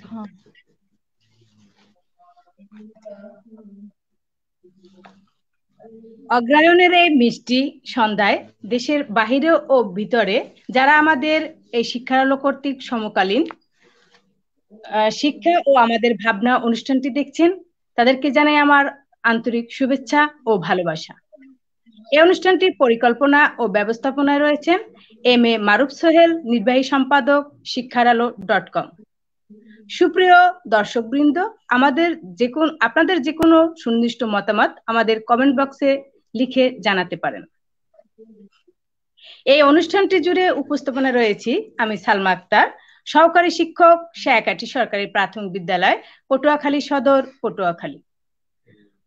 হ্যাঁ। অগ্রায়ণের এই মিষ্টি সন্ধ্যায় দেশের বাহিরে ও ভিতরে যারা আমাদের এই শিক্ষার কর্তৃক সমকালীন শিক্ষা ও আমাদের ভাবনা অনুষ্ঠানটি দেখছেন, তাদেরকে জানাই আমার আন্তরিক শুভেচ্ছা ও ভালোবাসা। এই অনুষ্ঠানটির পরিকল্পনা ও ব্যবস্থাপনায় রয়েছেন এম.এ. মারুফ সোহেল, নির্বাহী সম্পাদক, শিক্ষার আলো.com। সুপ্রিয় দর্শকবৃন্দ, আপনাদের যে কোনো সুনির্দিষ্ট মতামত আমাদের কমেন্ট বক্সে লিখে জানাতে পারেন। এই অনুষ্ঠানটি জুড়ে উপস্থাপনা রয়েছি আমি সালমা আক্তার, সহকারী শিক্ষক, শেয়াকাঠি সরকারি প্রাথমিক বিদ্যালয়, পটুয়াখালী সদর, পটুয়াখালী।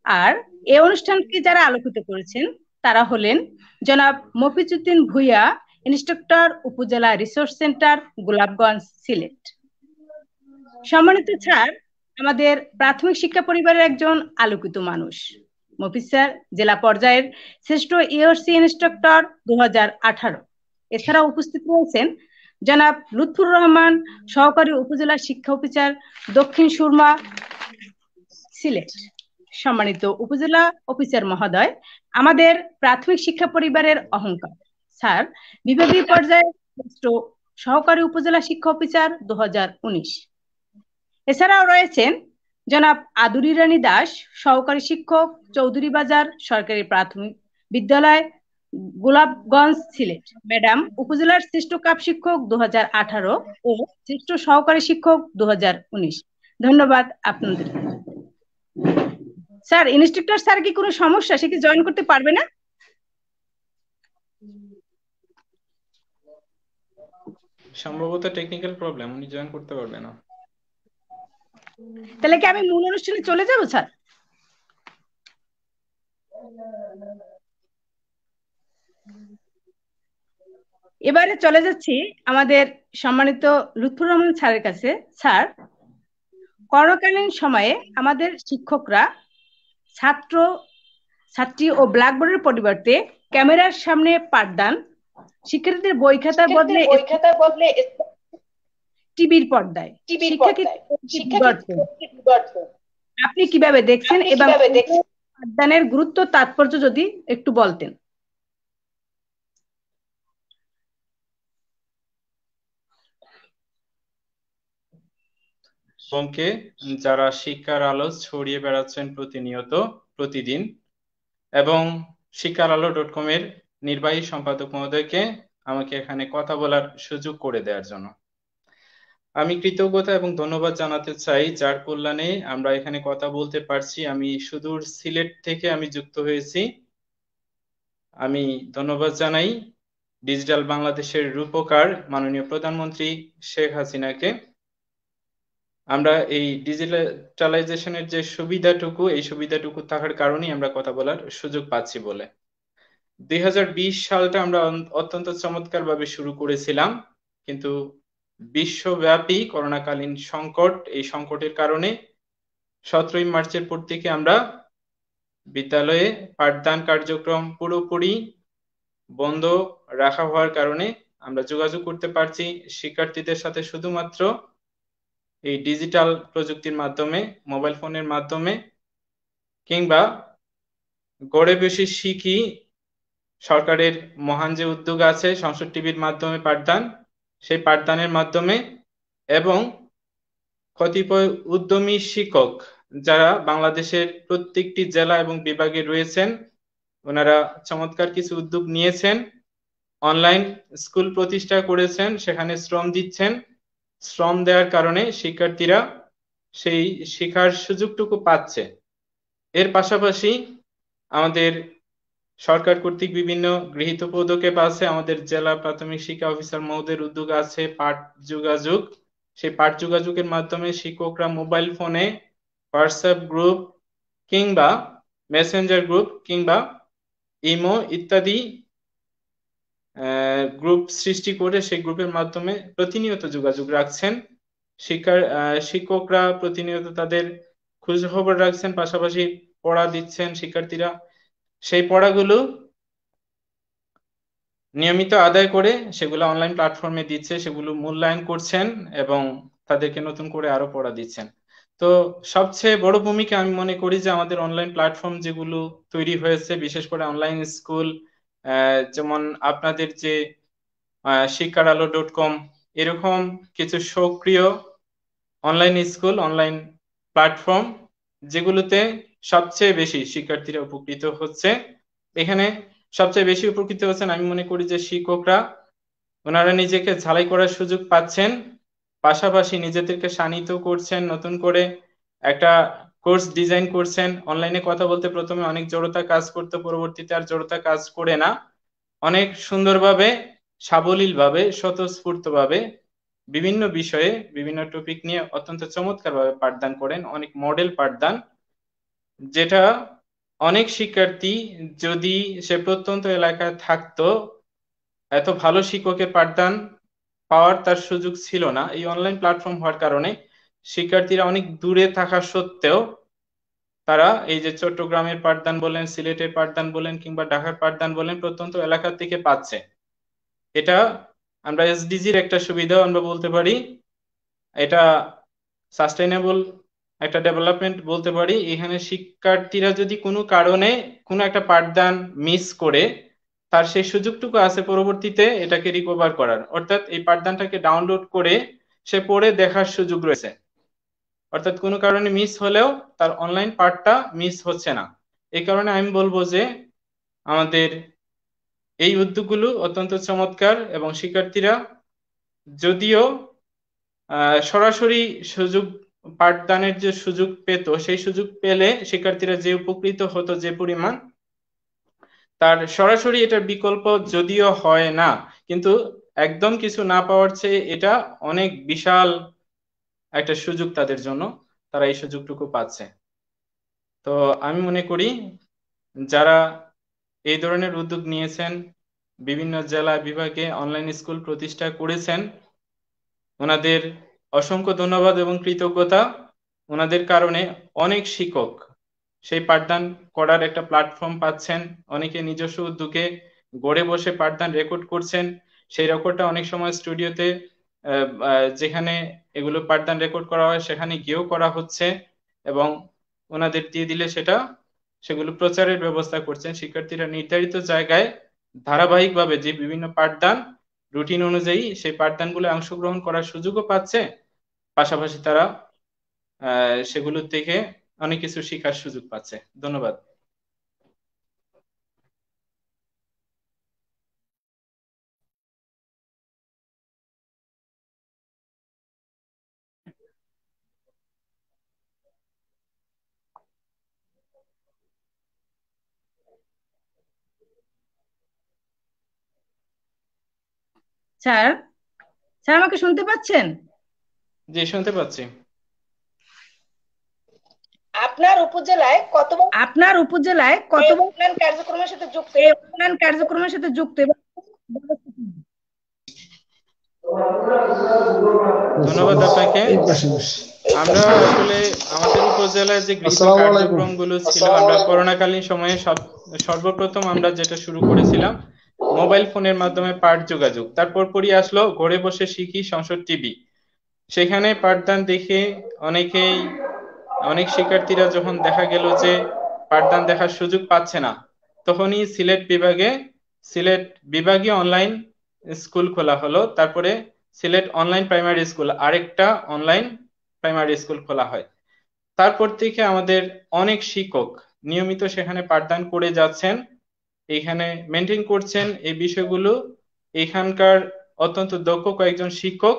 আর এই অনুষ্ঠানটি যারা আলোকিত করেছেন তারা হলেন জনাব মফিজউদ্দিন ভুইয়া, ইন্সট্রাক্টর, উপজেলা রিসোর্স সেন্টার, গোলাপগঞ্জ, সিলেট। সম্মানিত স্যার, আমাদের প্রাথমিক শিক্ষা পরিবারের একজন আলোকিত মানুষ। মফিজ স্যার জেলা পর্যায়ের শ্রেষ্ঠ ইওরসি ইন্সট্রাক্টর 2018। এছাড়া উপস্থিত রয়েছেন জনাব লুৎফুর রহমান, সহকারী উপজেলা শিক্ষা অফিসার, দক্ষিণ সুরমা, সিলেট। সম্মানিত উপজেলা অফিসার মহোদয়, আমাদের প্রাথমিক শিক্ষা পরিবারের অহংকার স্যার, বিভাগীয় পর্যায়ে শ্রেষ্ঠ সহকারী উপজেলা শিক্ষা অফিসার 2019। এছাড়াও রয়েছেন জনাব আদুরি রানী দাস, সহকারী শিক্ষক, চৌধুরী বাজার সরকারি প্রাথমিক বিদ্যালয়, গোলাপগঞ্জ, সিলেট। ম্যাডাম উপজেলার শ্রেষ্ঠ কাপ শিক্ষক 2018 ও শ্রেষ্ঠ সহকারী শিক্ষক 2019। ধন্যবাদ আপনাদের। স্যার, ইনস্ট্রাক্টর স্যার কি কোনো সমস্যা, সে কি জয়েন করতে পারবে না? সম্ভবত টেকনিক্যাল প্রবলেম, উনি জয়েন করতে পারবে না। তাহলে কি আমি মূল অনুষ্ঠানে চলে যাব স্যার? এবারে চলে যাচ্ছি আমাদের সম্মানিত লুৎফুর রহমান স্যারের কাছে। স্যার, করোনাকালীন সময়ে আমাদের শিক্ষকরা ছাত্রী ও ব্ল্যাকবোর্ডের পরিবর্তে ক্যামেরার সামনে পাঠদান, শিক্ষার্থীদের বই খাতার বদলে টিভির পর্দায় আপনি কিভাবে দেখছেন এবং পাঠদানের গুরুত্ব তাৎপর্য যদি একটু বলতেন। সঙ্গে যারা শিক্ষার আলো ছড়িয়ে বেড়াচ্ছেন প্রতিনিয়ত, প্রতিদিন, এবং শিক্ষার.আলো.com এর নির্বাহী সম্পাদক মহোদয়কে আমাকে এখানে কথা বলার সুযোগ করে দেওয়ার জন্য আমি কৃতজ্ঞতা এবং ধন্যবাদ জানাতে চাই, যার কল্যাণে আমরা এখানে কথা বলতে পারছি। আমি সুদূর সিলেট থেকে আমি যুক্ত হয়েছি। আমি ধন্যবাদ জানাই ডিজিটাল বাংলাদেশের রূপকার মাননীয় প্রধানমন্ত্রী শেখ হাসিনাকে। আমরা এই ডিজিটালাইজেশনের যে সুবিধাটুকু, এই সুবিধাটুকু থাকার কারণেই আমরা কথা বলার সুযোগ পাচ্ছি বলে। 2020 সালটা আমরা অত্যন্ত চমৎকার ভাবে শুরু করেছিলাম, কিন্তু বিশ্বব্যাপী করোনাকালীন সংকট, এই সংকটের কারণে 17 মার্চের পর থেকে আমরা বিদ্যালয়ে পাঠদান কার্যক্রম পুরোপুরি বন্ধ রাখা হওয়ার কারণে আমরা যোগাযোগ করতে পারছি শিক্ষার্থীদের সাথে শুধুমাত্র এই ডিজিটাল প্রযুক্তির মাধ্যমে, মোবাইল ফোনের মাধ্যমে, কিংবা ঘরে বসে শিখি সরকারের মহান যে উদ্যোগ আছে সংসদ টিভির মাধ্যমে পাঠদান, সেই পাঠদানের মাধ্যমে, এবং কতিপয় উদ্যমী শিক্ষক যারা বাংলাদেশের প্রত্যেকটি জেলা এবং বিভাগে রয়েছেন, ওনারা চমৎকার কিছু উদ্যোগ নিয়েছেন, অনলাইন স্কুল প্রতিষ্ঠা করেছেন, সেখানে শ্রম দিচ্ছেন। শ্রম দেওয়ার কারণে শিক্ষার্থীরা সেই শিক্ষার সুযোগটুকু পাচ্ছে। এর পাশাপাশি আমাদের সরকার কর্তৃক বিভিন্ন গৃহীত পদক্ষেপ আছে, আমাদের জেলা প্রাথমিক শিক্ষা অফিসার মহোদয়ের উদ্যোগ আছে পাঠ যোগাযোগ। সেই পাঠ যোগাযোগের মাধ্যমে শিক্ষকরা মোবাইল ফোনে হোয়াটসঅ্যাপ গ্রুপ কিংবা মেসেঞ্জার গ্রুপ কিংবা ইমো ইত্যাদি গ্রুপ সৃষ্টি করে সেই গ্রুপের মাধ্যমে প্রতিনিয়ত যোগাযোগ রাখছেন। শিক্ষকরা প্রতিনিয়ত তাদের খোঁজ খবর রাখছেন, পাশাপাশি পড়া দিচ্ছেন। শিক্ষার্থীরা সেই পড়াগুলো নিয়মিত আদায় করে সেগুলো অনলাইন প্ল্যাটফর্মে দিচ্ছে, সেগুলো মূল্যায়ন করছেন এবং তাদেরকে নতুন করে আরো পড়া দিচ্ছেন। তো সবচেয়ে বড় ভূমিকা আমি মনে করি যে আমাদের অনলাইন প্ল্যাটফর্ম যেগুলো তৈরি হয়েছে, বিশেষ করে অনলাইন স্কুল, যেমন আপনাদের যে শিক্ষার আলো.com, এরকম কিছু সক্রিয় অনলাইন স্কুল, অনলাইন প্ল্যাটফর্ম যেগুলোতে সবচেয়ে বেশি শিক্ষার্থীরা উপকৃত হচ্ছে। এখানে সবচেয়ে বেশি উপকৃত হচ্ছেন আমি মনে করি যে শিক্ষকরা, ওনারা নিজেকে ঝালাই করার সুযোগ পাচ্ছেন, পাশাপাশি নিজেদেরকে শানিত করছেন, নতুন করে একটা কোর্স ডিজাইন করছেন। অনলাইনে কথা বলতে প্রথমে অনেক জড়তা কাজ করতে, পরবর্তীতে আর জড়তা কাজ করে না, অনেক সুন্দরভাবে, সাবলীলভাবে, স্বতঃস্ফূর্তভাবে বিভিন্ন বিষয়ে বিভিন্ন টপিক নিয়ে অত্যন্ত চমৎকারভাবে পাঠদান করেন, অনেক মডেল পাঠদান, যেটা অনেক শিক্ষার্থী যদি সে প্রত্যন্ত এলাকায় থাকতো, এত ভালো শিক্ষকের পাঠদান পাওয়ার তার সুযোগ ছিল না। এই অনলাইন প্ল্যাটফর্ম হওয়ার কারণে শিক্ষার্থীরা অনেক দূরে থাকা সত্ত্বেও তারা এই যে চট্টগ্রামের পাঠদান বলেন, সিলেটের পাঠদান বলেন, কিংবা ঢাকার পাঠদান বলেন, প্রত্যন্ত এলাকা থেকে পাচ্ছে। এটা আমরা এসডিজির একটা সুবিধাও আমরা বলতে পারি, এটা সাস্টেইনেবল একটা ডেভেলপমেন্ট বলতে পারি। এখানে শিক্ষার্থীরা যদি কোনো কারণে কোনো একটা পাঠদান মিস করে, তার সেই সুযোগটুকু আছে পরবর্তীতে এটাকে রিকভার করার, অর্থাৎ এই পাঠদানটাকে ডাউনলোড করে সে পড়ে দেখার সুযোগ রয়েছে। অর্থাৎ কোনো কারণে মিস হলেও তার অনলাইন পাঠটা মিস হচ্ছে না। এই কারণে আমি বলবো যে আমাদের এই উদ্যোগগুলো অত্যন্ত চমৎকার, এবং শিক্ষার্থীরা যদিও সরাসরি সুযোগ, পাঠদানের যে সুযোগ পেত, সেই সুযোগ পেলে শিক্ষার্থীরা যে উপকৃত হতো যে পরিমাণ, তার সরাসরি এটার বিকল্প যদিও হয় না, কিন্তু একদম কিছু না পাওয়ার চেয়ে এটা অনেক বিশাল একটা সুযোগ তাদের জন্য, তারা এই সুযোগটুকু পাচ্ছে। তো আমি মনে করি যারা এই ধরনের উদ্যোগ নিয়েছেন, বিভিন্ন জেলা বিভাগে অনলাইন স্কুল প্রতিষ্ঠা করেছেন, ওনাদের অসংখ্য ধন্যবাদ এবং কৃতজ্ঞতা। ওনাদের কারণে অনেক শিক্ষক সেই পাঠদান করার একটা প্ল্যাটফর্ম পাচ্ছেন, অনেকে নিজস্ব উদ্যোগে গড়ে বসে পাঠদান রেকর্ড করছেন। সেই রেকর্ডটা অনেক সময় স্টুডিওতে যেখানে এগুলো পাঠদান রেকর্ড করা হয় সেখানে গিয়েও করা হচ্ছে, এবং ওনাদের দিয়ে দিলে সেগুলো প্রচারের ব্যবস্থা করছেন। শিক্ষার্থীরা নির্ধারিত জায়গায় ধারাবাহিকভাবে যে বিভিন্ন পাঠদান রুটিন অনুযায়ী সেই পাঠদানগুলো অংশগ্রহণ করার সুযোগও পাচ্ছে, পাশাপাশি তারা সেগুলো থেকে অনেক কিছু শেখার সুযোগ পাচ্ছে। ধন্যবাদ। স্যার, স্যার আমাকে শুনতে পাচ্ছেন? জি, শুনতে পাচ্ছি। আপনার উপজেলায় কতবার উন্নয়ন কার্যক্রমের সাথে যুক্ত এবং ধন্যবাদ আপনাকে। আমরা আসলে আমাদের উপজেলায় যে গৃহীত কার্যক্রমগুলো ছিল, আমরা করোনাকালীন সময়ে সর্বপ্রথম আমরা যেটা শুরু করেছিলাম মোবাইল ফোনের মাধ্যমে পাঠ যোগাযোগ, তারপর পরই আসলো ঘরে বসে শিখি সংসদ টিভি। সেখানে পাঠদান দেখে অনেক শিক্ষার্থীরা যখন দেখা গেল যে পাঠদান দেখার সুযোগ পাচ্ছে না, তখনই সিলেট বিভাগীয় অনলাইন স্কুল খোলা হলো। তারপরে সিলেট অনলাইন প্রাইমারি স্কুল, আরেকটা অনলাইন প্রাইমারি স্কুল খোলা হয়। তারপর থেকে আমাদের অনেক শিক্ষক নিয়মিত সেখানে পাঠদান করে যাচ্ছেন, এখানে মেনটেন করছেন এই বিষয়গুলো। এখানকার অত্যন্ত দক্ষ কয়েকজন শিক্ষক,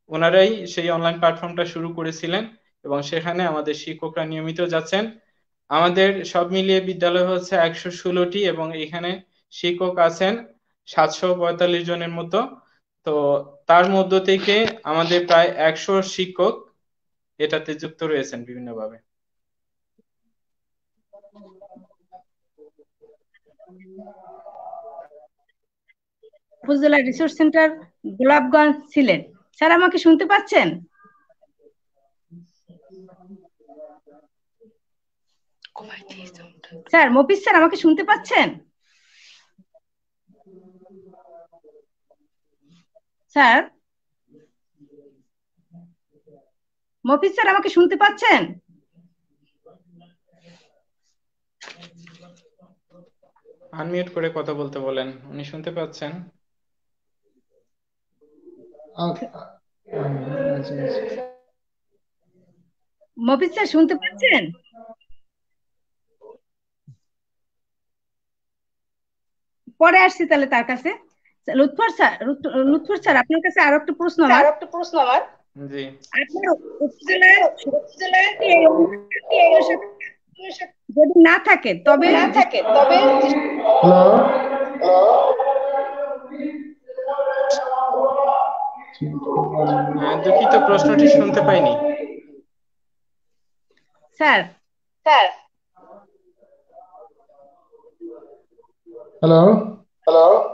ওনারাই সেই অনলাইন প্ল্যাটফর্মটা শুরু করেছিলেন, এবং সেখানে আমাদের শিক্ষকরা নিয়মিত যাচ্ছেন। আমাদের সব মিলিয়ে বিদ্যালয় হচ্ছে 116টি, এবং এখানে শিক্ষক আছেন 745 জনের মতো। তো তার মধ্য থেকে আমাদের প্রায় 100 শিক্ষক এটাতে যুক্ত রয়েছেন বিভিন্নভাবে। উপজেলা resource centre Golapganj, Sylhet. Sir আমাকে শুনতে পাচ্ছেন? স্যার, মফিজ স্যার আমাকে শুনতে পাচ্ছেন? স্যার, মফিজ স্যার আমাকে শুনতে পাচ্ছেন? আনমিউট করে কথা বলতে বলেন, উনি শুনতে পাচ্ছেন? মফিজ স্যার শুনতে পাচ্ছেন? পরে আসছি তাহলে তার কাছে। লুৎফর স্যার আপনার কাছে আরো একটা প্রশ্ন আমার। জি। আপনার উপজেলায় যদি না থাকে তবে দুঃখিত, প্রশ্নটি শুনতে পাইনি। স্যার হ্যালো,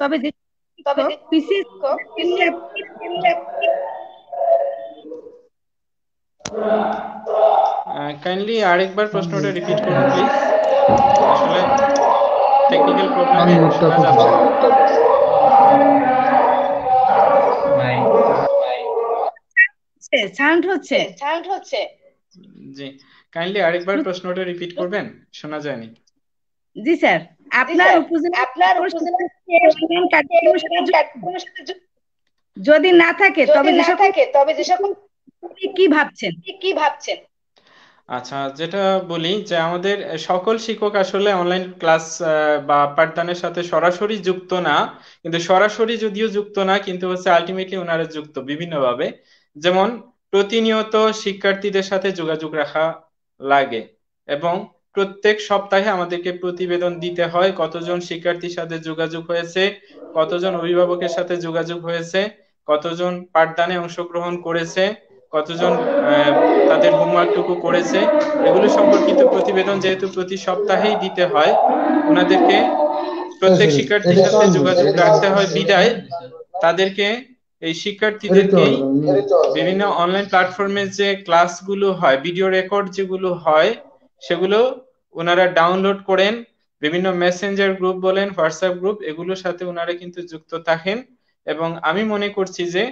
তবে পিসি কাইন্ডলি আরেকবার প্রশ্নটা রিপিট করুন প্লিজ। আসলে টেকনিক্যাল প্রবলেমে শোনা যাচ্ছে না। সাউন্ড হচ্ছে। জি, কাইন্ডলি আরেকবার প্রশ্নটা রিপিট করবেন, শোনা যায়নি। জি স্যার, আপনার উপজেলা যদি না থাকে তবে যে সকল কি ভাবছেন? আচ্ছা, যেটা বলি যে আমাদের সকল শিক্ষক আসলে অনলাইন ক্লাস বা পাঠদানের সাথে সরাসরি যুক্ত না, কিন্তু সরাসরি যদিও যুক্ত না, কিন্তু হচ্ছে আলটিমেটলি ওনারা যুক্ত বিভিন্নভাবে। যেমন প্রতিনিয়ত শিক্ষার্থীদের সাথে যোগাযোগ রাখা লাগে এবং প্রত্যেক সপ্তাহে আমাদেরকে প্রতিবেদন দিতে হয় কতজন শিক্ষার্থীর সাথে যোগাযোগ হয়েছে, কতজন অভিভাবকের সাথে যোগাযোগ হয়েছে, কতজন পাঠদানে অংশগ্রহণ করেছে, কতজন তাদের হোমওয়ার্কটুকু করেছে, এগুলো সম্পর্কিত প্রতিবেদন যেহেতু প্রতি সপ্তাহেই দিতে হয়, ওনাদেরকে প্রত্যেক শিক্ষার্থীর সাথে যোগাযোগ রাখতে হয় বিদায় তাদেরকে এই শিক্ষার্থীদেরকেই বিভিন্ন অনলাইন প্ল্যাটফর্মে যে ক্লাসগুলো হয়, ভিডিও রেকর্ড যেগুলো হয়, সেগুলো ওনারা ডাউনলোড করেন। বিভিন্ন মেসেঞ্জার গ্রুপ বলেন, হোয়াটসঅ্যাপ গ্রুপ, এগুলোর সাথে ওনারা কিন্তু যুক্ত থাকেন। এবং আমি মনে করছি যে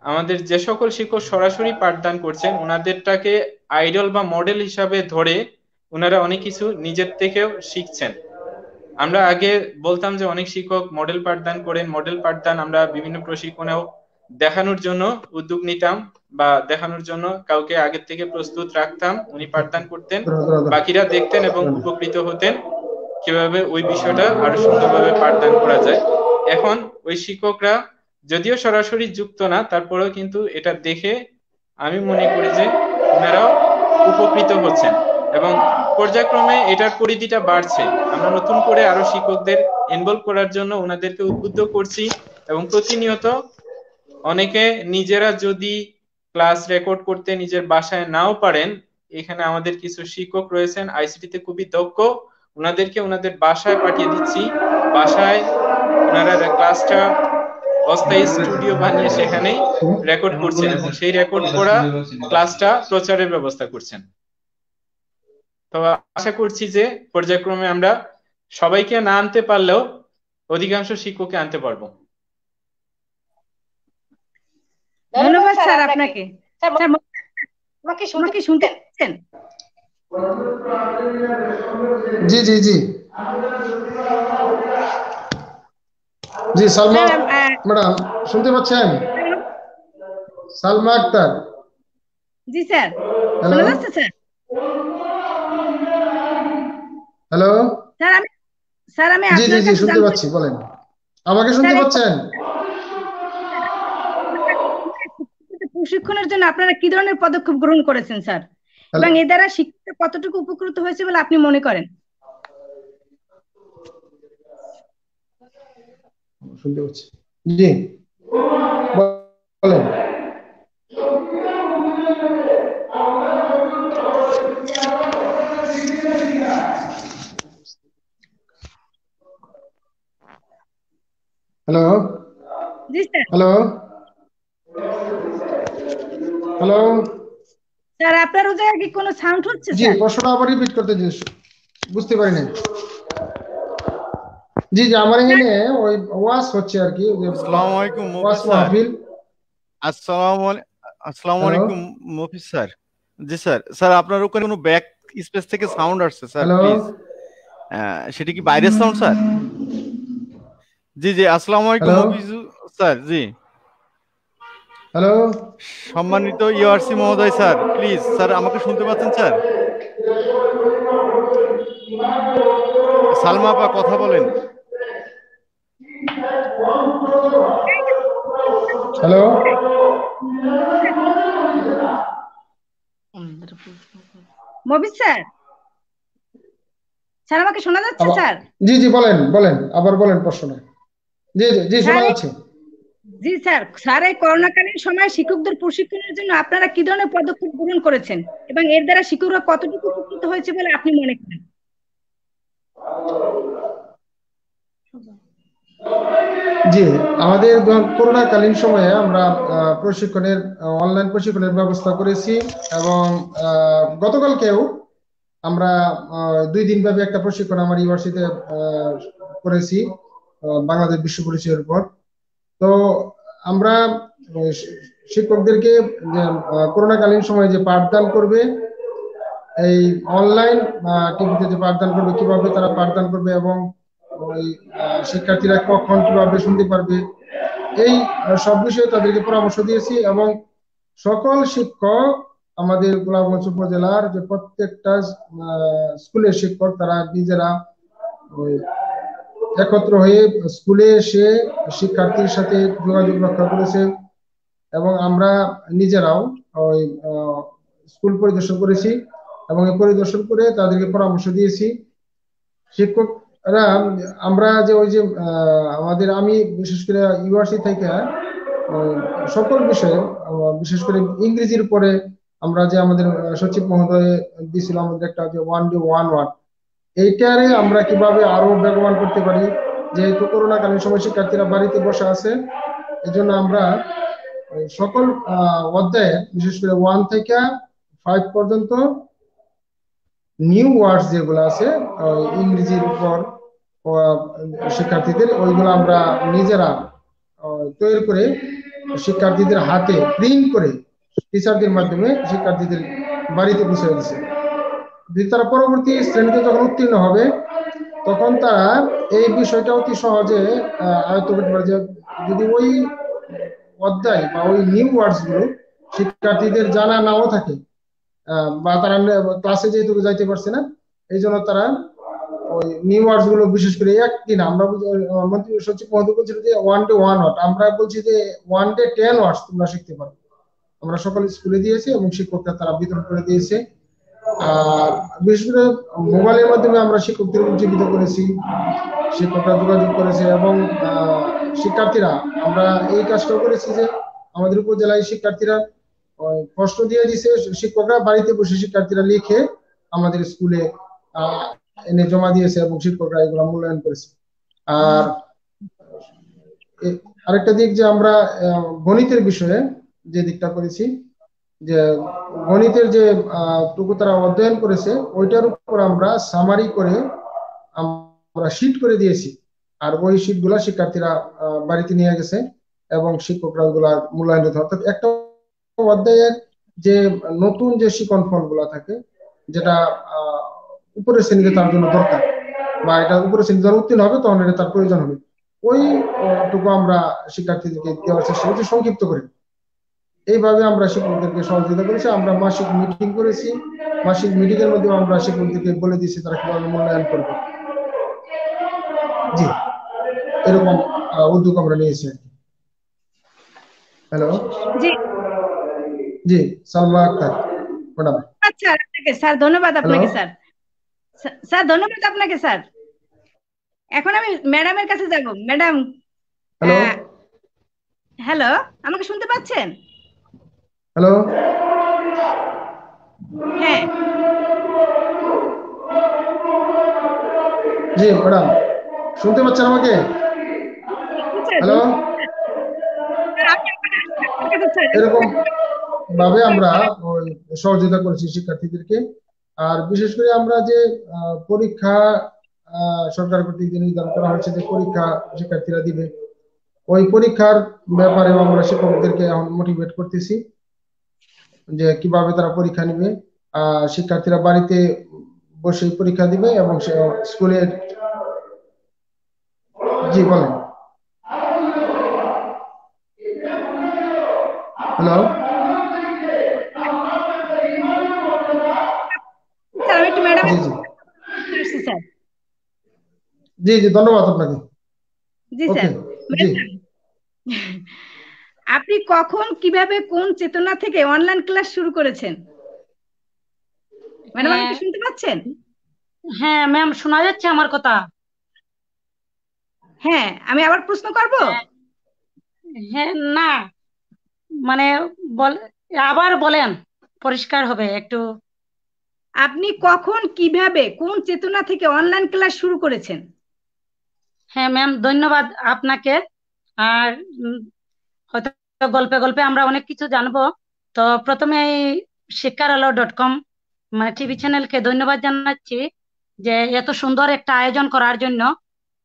আমাদের যে সকল শিক্ষক সরাসরি পাঠদান করছেন ওনাদেরটাকে আইডল বা মডেল হিসাবে ধরে ওনারা অনেক কিছু নিজের থেকেও শিখছেন। আমরা আগে বলতাম যে অনেক শিক্ষক মডেল পাঠদান করেন, মডেল পাঠদান আমরা বিভিন্ন প্রশিক্ষণেও দেখানোর জন্য উদ্যোগ নিতাম বা দেখানোর জন্য কাউকে আগের থেকে প্রস্তুত রাখতাম, উনি পাঠদান করতেন, বাকিরা দেখতেন এবং উপকৃত হতেন কিভাবে ওই বিষয়টা আরো সুন্দরভাবে পাঠদান করা যায়। এখন ওই শিক্ষকরা যদিও সরাসরি যুক্ত না, তারপরেও কিন্তু এটা দেখে আমি মনে করি যে ওনারাও উপকৃত হচ্ছেন এবং পর্যায়ক্রমে এটার পরিধিটা বাড়ছে। আমরা নতুন করে আরো শিক্ষকদের ইনভলভ করার জন্য ওনাদেরকে উদ্বুদ্ধ করছি এবং প্রতিনিয়ত অনেকে নিজেরা যদি ক্লাস রেকর্ড করতে নিজের বাসায় নাও পারেন, এখানে আমাদের কিছু শিক্ষক রয়েছেন আইসিটিতে খুবই দক্ষ, ওনাদেরকে ওনাদের বাসায় পাঠিয়ে দিচ্ছি, বাসায় ওনারা ক্লাসটা অস্থায়ী স্টুডিও বানিয়ে সেখানেই রেকর্ড করছেন এবং সেই রেকর্ড করা ক্লাসটা প্রচারের ব্যবস্থা করছেন। তো আশা করছি যে পর্যায়ক্রমে আমরা সবাইকে না আনতে পারলেও অধিকাংশ শিক্ষককে আনতে পারবো। ধন্যবাদ স্যার আপনাকে। আমাকে শুনতে পাচ্ছেন? জি জি জি জি সালমা ম্যাডাম শুনতে পাচ্ছেন? সালমা আক্তার। জি স্যার, শোনা যাচ্ছে স্যার? হ্যালো স্যার, আমি জি জি জি শুনতে পাচ্ছি, বলেন। আমাকে শুনতে পাচ্ছেন? প্রশিক্ষণের জন্য আপনারা কি ধরনের পদক্ষেপ গ্রহণ করেছেন স্যার, এবং এর দ্বারা শিক্ষার্থীরা কতটুকু উপকৃত হয়েছে বলে আপনি মনে করেন? শুনতে পাচ্ছি, জি বলেন। হ্যালো জি স্যার। হ্যালো হ্যালো স্যার, আপনার ওই জায়গায় কি কোনো সাউন্ড হচ্ছে? জি, প্রশ্নটা আবার রিপিট করতে দিন, বুঝতে পারি না। জি জি, আমার এখানে ওই ওয়াজ হচ্ছে আর কি। আসসালামু আলাইকুম ওয়াজ মাহফিল। আসসালামু আলাইকুম মুফিজ স্যার। জি স্যার। স্যার আপনার ওখানে কোনো ব্যাক স্পেস থেকে সাউন্ড আসছে স্যার, হ্যালো প্লিজ। সেটা কি বাইরের সাউন্ড স্যার? জি জি, আসসালামু আলাইকুম হ্যালো মফিজুল স্যার। জি, হ্যালো সম্মানিত ইউআরসি মহোদয় স্যার, প্লিজ স্যার আমাকে শুনতে পাচ্ছেন স্যার? সালমা আপা কথা বলেন। হ্যালো মবিজ স্যার, স্যার আমাকে শোনা যাচ্ছে স্যার? জি জি বলেন বলেন, আবার বলেন প্রশ্ন। জি জি জি শোনা স্যার যাচ্ছে। জি স্যার, স্যার এই করোনাকালীন সময় শিক্ষকদের প্রশিক্ষণের জন্য আপনারা কি ধরনের পদক্ষেপ গ্রহণ করেছেন এবং এর দ্বারা শিক্ষকরা কতটুকু উপকৃত হয়েছে বলে আপনি মনে করেন? জি, আমাদের করোনাকালীন সময়ে আমরা প্রশিক্ষণের অনলাইন প্রশিক্ষণের ব্যবস্থা করেছি এবং গতকালকেও আমরা 2 দিন ব্যাপী একটা প্রশিক্ষণ আমার ইউনিভার্সিটিতে করেছি বাংলাদেশ বিশ্ব পরিচয়ের উপর। তো আমরা শিক্ষকদেরকে যে করোনাকালীন সময়ে যে পাঠদান করবে, এই অনলাইন টিভিতে যে পাঠদান করবে, কিভাবে তারা পাঠদান করবে এবং ওই শিক্ষার্থীরা কখন কিভাবে শুনতে পারবে, এই সব বিষয়ে তাদেরকে পরামর্শ দিয়েছি। এবং সকল শিক্ষক আমাদের গোলাপগঞ্জ উপজেলার যে প্রত্যেকটা স্কুলের শিক্ষক তারা নিজেরা ওই একত্র হয়ে স্কুলে এসে শিক্ষার্থীর সাথে যোগাযোগ রক্ষা করেছে এবং আমরা নিজেরাও ওই স্কুল পরিদর্শন করেছি এবং এই পরিদর্শন করে তাদেরকে পরামর্শ দিয়েছি। শিক্ষকরা আমরা যে ওই যে আমাদের আমি বিশেষ করে ইউনিভার্সিটি থেকে সকল বিষয়ে বিশেষ করে ইংরেজির উপরে আমরা যে আমাদের সচিব মহোদয় দিয়েছিল আমাদের একটা যে 1 ডে 1 ওয়ার্ড, এইটারে আমরা কিভাবে আরো বেগবান করতে পারি, যেহেতু করোনাকালীন সময় শিক্ষার্থীরা বাড়িতে বসে আছে, এই জন্য আমরা সকল অধ্যায়ে বিশেষ করে 1 থেকে 5 পর্যন্ত নিউ ওয়ার্ডস যেগুলো আছে ইংরেজির উপর শিক্ষার্থীদের, ওইগুলো আমরা নিজেরা তৈরি করে শিক্ষার্থীদের হাতে প্রিন্ট করে টিচারদের মাধ্যমে শিক্ষার্থীদের বাড়িতে পৌঁছে দিচ্ছে। যদি তারা পরবর্তী শ্রেণীতে যখন উত্তীর্ণ হবে তখন তারা এই বিষয়টা অতি সহজে আয়ত্ত করতে পারে। যে যদি ওই অধ্যায় বা ওই নিউ ওয়ার্ডস গুলো শিক্ষার্থীদের জানা নাও থাকে বা তারা ক্লাসে যেহেতু যাইতে পারছে না, এই জন্য তারা ওই নিউ ওয়ার্ডস গুলো বিশেষ করে একদিন আমরা মন্ত্রী সচিব মহোদয় বলছিল যে 1 ডে 1 ওয়ার্ড, আমরা বলছি যে 1 ডে 10 ওয়ার্ডস তোমরা শিখতে পারো। আমরা সকল স্কুলে দিয়েছি এবং শিক্ষকরা তারা বিতরণ করে দিয়েছে। আর বিশেষ করে মোবাইলের মাধ্যমে আমরা শিক্ষকদের উজ্জীবিত করেছি, শিক্ষকরা যোগাযোগ করেছে এবং শিক্ষার্থীরা আমরা এই কাজটাও করেছি যে আমাদের উপজেলায় শিক্ষার্থীরা প্রশ্ন দিয়ে দিছে, শিক্ষকরা বাড়িতে বসে শিক্ষার্থীরা লিখে আমাদের স্কুলে এনে জমা দিয়েছে এবং শিক্ষকরা এগুলো মূল্যায়ন করেছে। আর আরেকটা দিক যে আমরা গণিতের বিষয়ে যে দিকটা করেছি, যে গণিতের যে টুকু তারা অধ্যয়ন করেছে ওইটার উপর আমরা সামারি করে আমরা শীট করে দিয়েছি। আর ওই শীট গুলা শিক্ষার্থীরা বাড়িতে নিয়ে গেছে এবং শিক্ষকরা ওগুলা মূল্যায়ন করতে। অর্থাৎ একটা অধ্যায়ের যে নতুন যে শিক্ষণ ফল গুলা থাকে, যেটা উপরের শ্রেণীতে তার জন্য দরকার বা এটা উপরের শ্রেণীতে যখন উত্তীর্ণ হবে তখন এটা তার প্রয়োজন হবে, ওই টুকু আমরা শিক্ষার্থীদেরকে দেওয়ার চেষ্টা করছি সংক্ষিপ্ত করে। এইভাবে আমরা শিক্ষকদেরকে সহযোগিতা করেছি। আমরা মাসিক মিটিং করেছি, মাসিক মিটিং এর মধ্যে আমরা শিক্ষকদেরকে বলে দিয়েছি তারা কিভাবে মূল্যায়ন করবে। জি, এরকম উদ্যোগ আমরা নিয়েছি। হ্যালো জি জি, সালমা আক্তার ম্যাডাম। আচ্ছা, আপনাকে স্যার ধন্যবাদ। আপনাকে স্যার, স্যার ধন্যবাদ আপনাকে স্যার। এখন আমি ম্যাডামের কাছে যাব। ম্যাডাম, হ্যালো, আমাকে শুনতে পাচ্ছেন? হ্যালো, হ্যাঁ জি ম্যাডাম, শুনতে পাচ্ছেন আমাকে? হ্যালো, এরকম ভাবে আমরা সহযোগিতা করেছি শিক্ষার্থীদেরকে। আর বিশেষ করে আমরা যে পরীক্ষা সরকার কর্তৃক যে নির্ধারণ করা হয়েছে যে পরীক্ষা শিক্ষার্থীরা দিবে, ওই পরীক্ষার ব্যাপারে আমরা শিক্ষকদেরকে এখন মোটিভেট করতেছি। যে কিভাবে তারা পরীক্ষা নিবে। শিক্ষার্থীরা বাড়িতে বসে পরীক্ষা দিবে এবং স্কুলে। জি বলেন। হ্যালো। স্যার আমি একটু ম্যাডাম জি জি স্যার। জি জি ধন্যবাদ আপনাকে। জি ওকে। স্যার। জি আপনি কখন কিভাবে কোন চেতনা থেকে অনলাইন ক্লাস শুরু করেছেন? ম্যাডাম আপনি শুনতে পাচ্ছেন? হ্যাঁ ম্যাম, শোনা যাচ্ছে আমার কথা? হ্যাঁ, আমি আবার প্রশ্ন করব? হ্যাঁ না, মানে বল, আবার বলেন, পরিষ্কার হবে একটু। আপনি কখন কিভাবে কোন চেতনা থেকে অনলাইন ক্লাস শুরু করেছেন? হ্যাঁ ম্যাম, ধন্যবাদ আপনাকে। আর হয়তো গল্পে গল্পে আমরা অনেক কিছু জানবো। তো প্রথমে এই শিক্ষার.আলো.com মানে টিভি চ্যানেলকে ধন্যবাদ জানাচ্ছি যে এত সুন্দর একটা আয়োজন করার জন্য।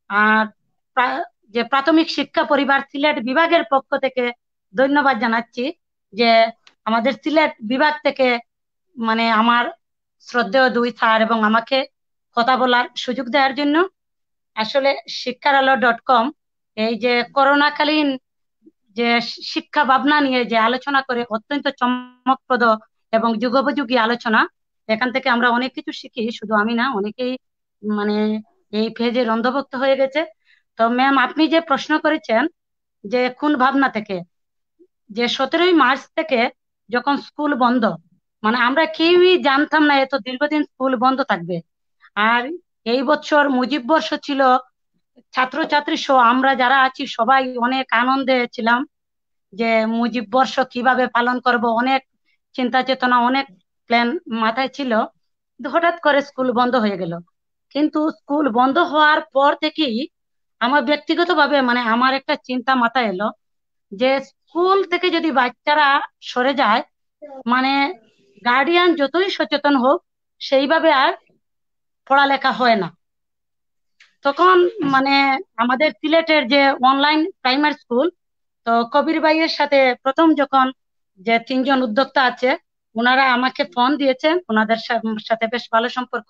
আর যে প্রাথমিক শিক্ষা পরিবার সিলেট বিভাগের পক্ষ থেকে ধন্যবাদ জানাচ্ছি যে আমাদের সিলেট বিভাগ থেকে মানে আমার শ্রদ্ধেয় দুই স্যার এবং আমাকে কথা বলার সুযোগ দেওয়ার জন্য। আসলে শিক্ষার.আলো.com এই যে করোনাকালীন যে শিক্ষা ভাবনা নিয়ে যে আলোচনা করে অত্যন্ত চমকপ্রদ এবং যুগোপযোগী আলোচনা, এখান থেকে আমরা অনেক কিছু শিখি। শুধু আমি না, অনেকেই মানে এই পেজের অন্তর্ভুক্ত হয়ে গেছে। তো ম্যাম, আপনি যে প্রশ্ন করেছেন যে কোন ভাবনা থেকে, যে 17ই মার্চ থেকে যখন স্কুল বন্ধ, মানে আমরা কেউই জানতাম না এত দীর্ঘদিন স্কুল বন্ধ থাকবে। আর এই বছর মুজিব বর্ষ ছিল, ছাত্রছাত্রী সহ আমরা যারা আছি সবাই অনেক আনন্দে ছিলাম যে মুজিব বর্ষ কিভাবে পালন করব, অনেক চিন্তা চেতনা, অনেক প্ল্যান মাথায় ছিল। কিন্তু হঠাৎ করে স্কুল বন্ধ হয়ে গেল। কিন্তু স্কুল বন্ধ হওয়ার পর থেকেই আমার ব্যক্তিগতভাবে মানে আমার একটা চিন্তা মাথায় এলো যে স্কুল থেকে যদি বাচ্চারা সরে যায়, মানে গার্ডিয়ান যতই সচেতন হোক সেইভাবে আর পড়ালেখা হয় না। তখন মানে আমাদের সিলেটের যে অনলাইন প্রাইমারি স্কুল, তো কবির ভাইয়ের সাথে প্রথম যখন যে তিনজন উদ্যোক্তা আছে ওনারা আমাকে ফোন দিয়েছেন, ওনাদের সাথে বেশ ভালো সম্পর্ক,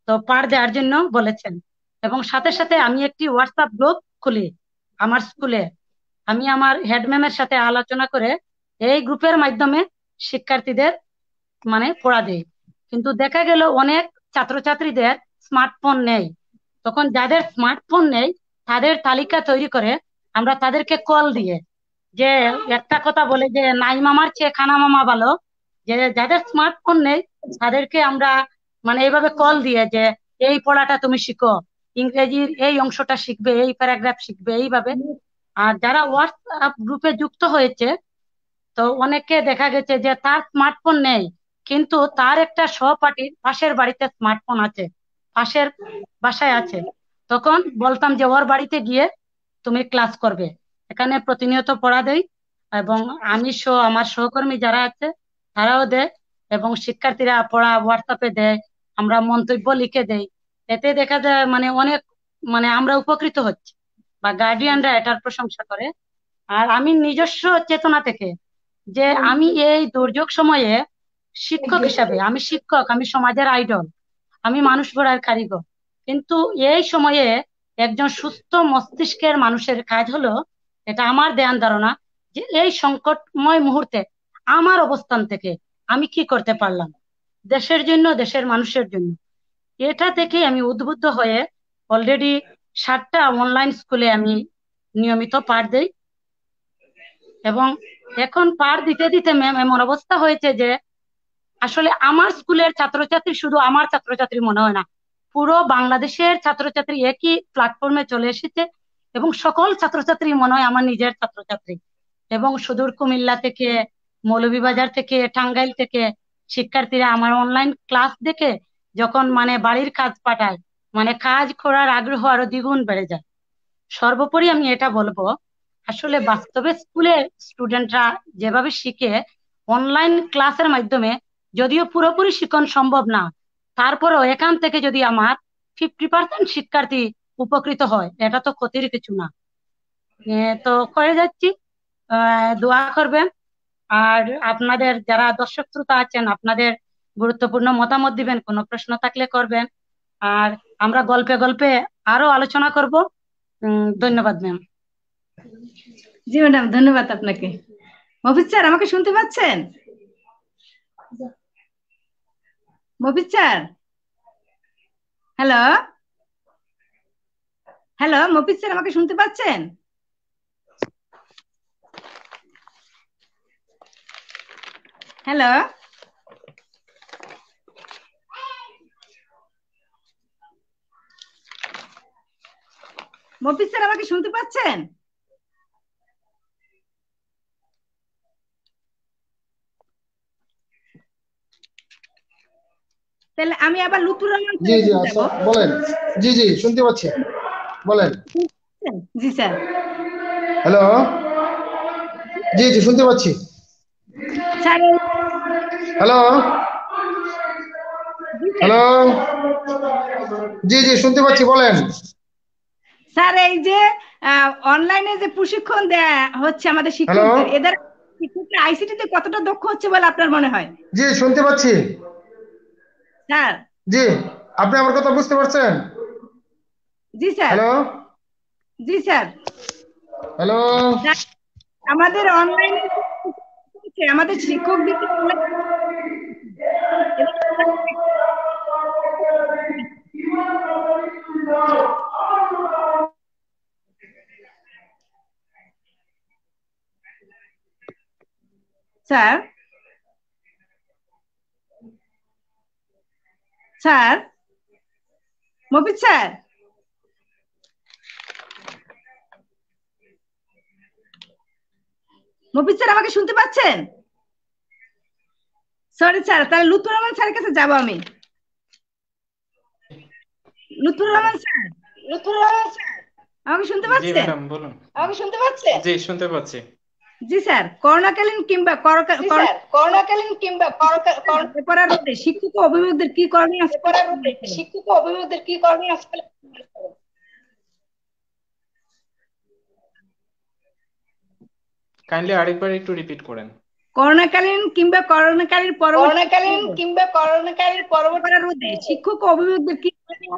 তো পার দেওয়ার জন্য বলেছেন। এবং সাথে সাথে আমি একটি হোয়াটসঅ্যাপ গ্রুপ খুলি আমার স্কুলে। আমি আমার হেড ম্যামের সাথে আলোচনা করে এই গ্রুপের মাধ্যমে শিক্ষার্থীদের মানে পড়া দেই। কিন্তু দেখা গেল অনেক ছাত্রছাত্রীদের স্মার্টফোন নেই। তখন যাদের স্মার্টফোন নেই তাদের তালিকা তৈরি করে আমরা তাদেরকে কল দিয়ে যে একটা কথা বলে যে নাই মামার চেয়ে খানা মামা ভালো, যে যাদের স্মার্টফোন নেই তাদেরকে আমরা মানে এইভাবে কল দিয়ে যে এই পড়াটা তুমি শিখো, ইংরেজির এই অংশটা শিখবে, এই প্যারাগ্রাফ শিখবে, এইভাবে। আর যারা হোয়াটসঅ্যাপ গ্রুপে যুক্ত হয়েছে, তো অনেকে দেখা গেছে যে তার স্মার্টফোন নেই কিন্তু তার একটা সহপাঠীর পাশের বাড়িতে স্মার্টফোন আছে, পাশের বাসায় আছে। তখন বলতাম যে ওর বাড়িতে গিয়ে তুমি ক্লাস করবে, এখানে প্রতিনিয়ত পড়া দেই। এবং আমি আমার সহকর্মী যারা আছে তারাও দেয়, এবং শিক্ষার্থীরা পড়া হোয়াটসঅ্যাপে দেয়, আমরা মন্তব্য লিখে দেই। এতে দেখা যায় মানে অনেক মানে আমরা উপকৃত হচ্ছি বা গার্ডিয়ানরা এটার প্রশংসা করে। আর আমি নিজস্ব চেতনা থেকে যে আমি এই দুর্যোগ সময়ে শিক্ষক হিসাবে, আমি শিক্ষক, আমি সমাজের আইডল, আমি মানুষ গড়ার কারিগর। কিন্তু এই সময়ে একজন সুস্থ মস্তিষ্কের মানুষের কাজ হলো, এটা আমার ধ্যান ধারণা, যে এই সংকটময় মুহূর্তে আমার অবস্থান থেকে আমি কি করতে পারলাম দেশের জন্য, দেশের মানুষের জন্য। এটা থেকে আমি উদ্বুদ্ধ হয়ে অলরেডি 7টা অনলাইন স্কুলে আমি নিয়মিত পাঠ দেই। এবং এখন পাঠ দিতে দিতে ম্যাম এমন অবস্থা হয়েছে যে আসলে আমার স্কুলের ছাত্রছাত্রী শুধু আমার ছাত্রছাত্রী মনে হয় না, পুরো বাংলাদেশের ছাত্রছাত্রী একই প্ল্যাটফর্মে চলে এসেছে এবং সকল ছাত্রছাত্রী মনে হয় আমার নিজের ছাত্রছাত্রী। এবং সুদূর কুমিল্লা থেকে, মৌলভীবাজার থেকে, টাঙ্গাইল থেকে শিক্ষার্থীরা আমার অনলাইন ক্লাস দেখে যখন মানে বাড়ির কাজ পাঠায়, মানে কাজ করার আগ্রহ আরো দ্বিগুণ বেড়ে যায়। সর্বোপরি আমি এটা বলবো, আসলে বাস্তবে স্কুলের স্টুডেন্টরা যেভাবে শিখে অনলাইন ক্লাসের মাধ্যমে, যদিও পুরোপুরি শিখন সম্ভব না, তারপরেও এখান থেকে যদি আমার 50% শিক্ষার্থী উপকৃত হয় এটা তো ক্ষতির কিছু না। তো করে যাচ্ছি, দোয়া করবেন। আর আপনাদের যারা দর্শক শ্রোতা আছেন আপনাদের গুরুত্বপূর্ণ মতামত দিবেন, কোনো প্রশ্ন থাকলে করবেন। আর আমরা গল্পে গল্পে আরো আলোচনা করব। ধন্যবাদ ম্যাম। জি ম্যাডাম, ধন্যবাদ আপনাকে। মফিজ স্যার আমাকে শুনতে পাচ্ছেন? Mofiz sir, hello hello, Mofiz sir আমাকে শুনতে পাচ্ছেন? হ্যালো মফিজ স্যার আমাকে শুনতে পাচ্ছেন? তাহলে আমি আবার লুৎফুর রহমান জি স্যারের জি কাছে আচ্ছা যাব। বলেন। জি জি শুনতে পাচ্ছি, বলেন। জি স্যার। হ্যালো, জি জি শুনতে পাচ্ছি। স্যার হ্যালো হ্যালো, জি জি শুনতে পাচ্ছি, বলেন। স্যার এই যে অনলাইনে যে প্রশিক্ষণ দেয়া হচ্ছে আমাদের হ্যালো, শিক্ষকদের, এদের শিক্ষকরা আইসিটিতে কতটা দক্ষ হচ্ছে বলে আপনার মনে হয়? জি শুনতে পাচ্ছি। স্যার। জি, আপনি আমার কথা বুঝতে পারছেন? জি স্যার। হ্যালো জি স্যার। হ্যালো, আমাদের অনলাইনে আমাদের শিক্ষকদের sir sir Mofiz sir, Mofiz sir আমাকে শুনতে পাচ্ছেন? সরি স্যার, তাহলে লুৎফুর রহমান স্যারের কাছে যাব আমি। লুৎফুর রহমান স্যার, আমাকে শুনতে জি পাচ্ছেন? ম্যাডাম বলুন। জি শুনতে পাচ্ছি। জি স্যার, করোনাকালীন কিংবা করার রোধে শিক্ষক ও অভিভাবকদের কি করণীয় আছে? কাইন্ডলি আরেকবার একটু রিপিট করেন। করোনাকালীন কিংবা করোনাকালীন পরবর্তী করার রোধে শিক্ষক ও অভিভাবকদের কি করণীয়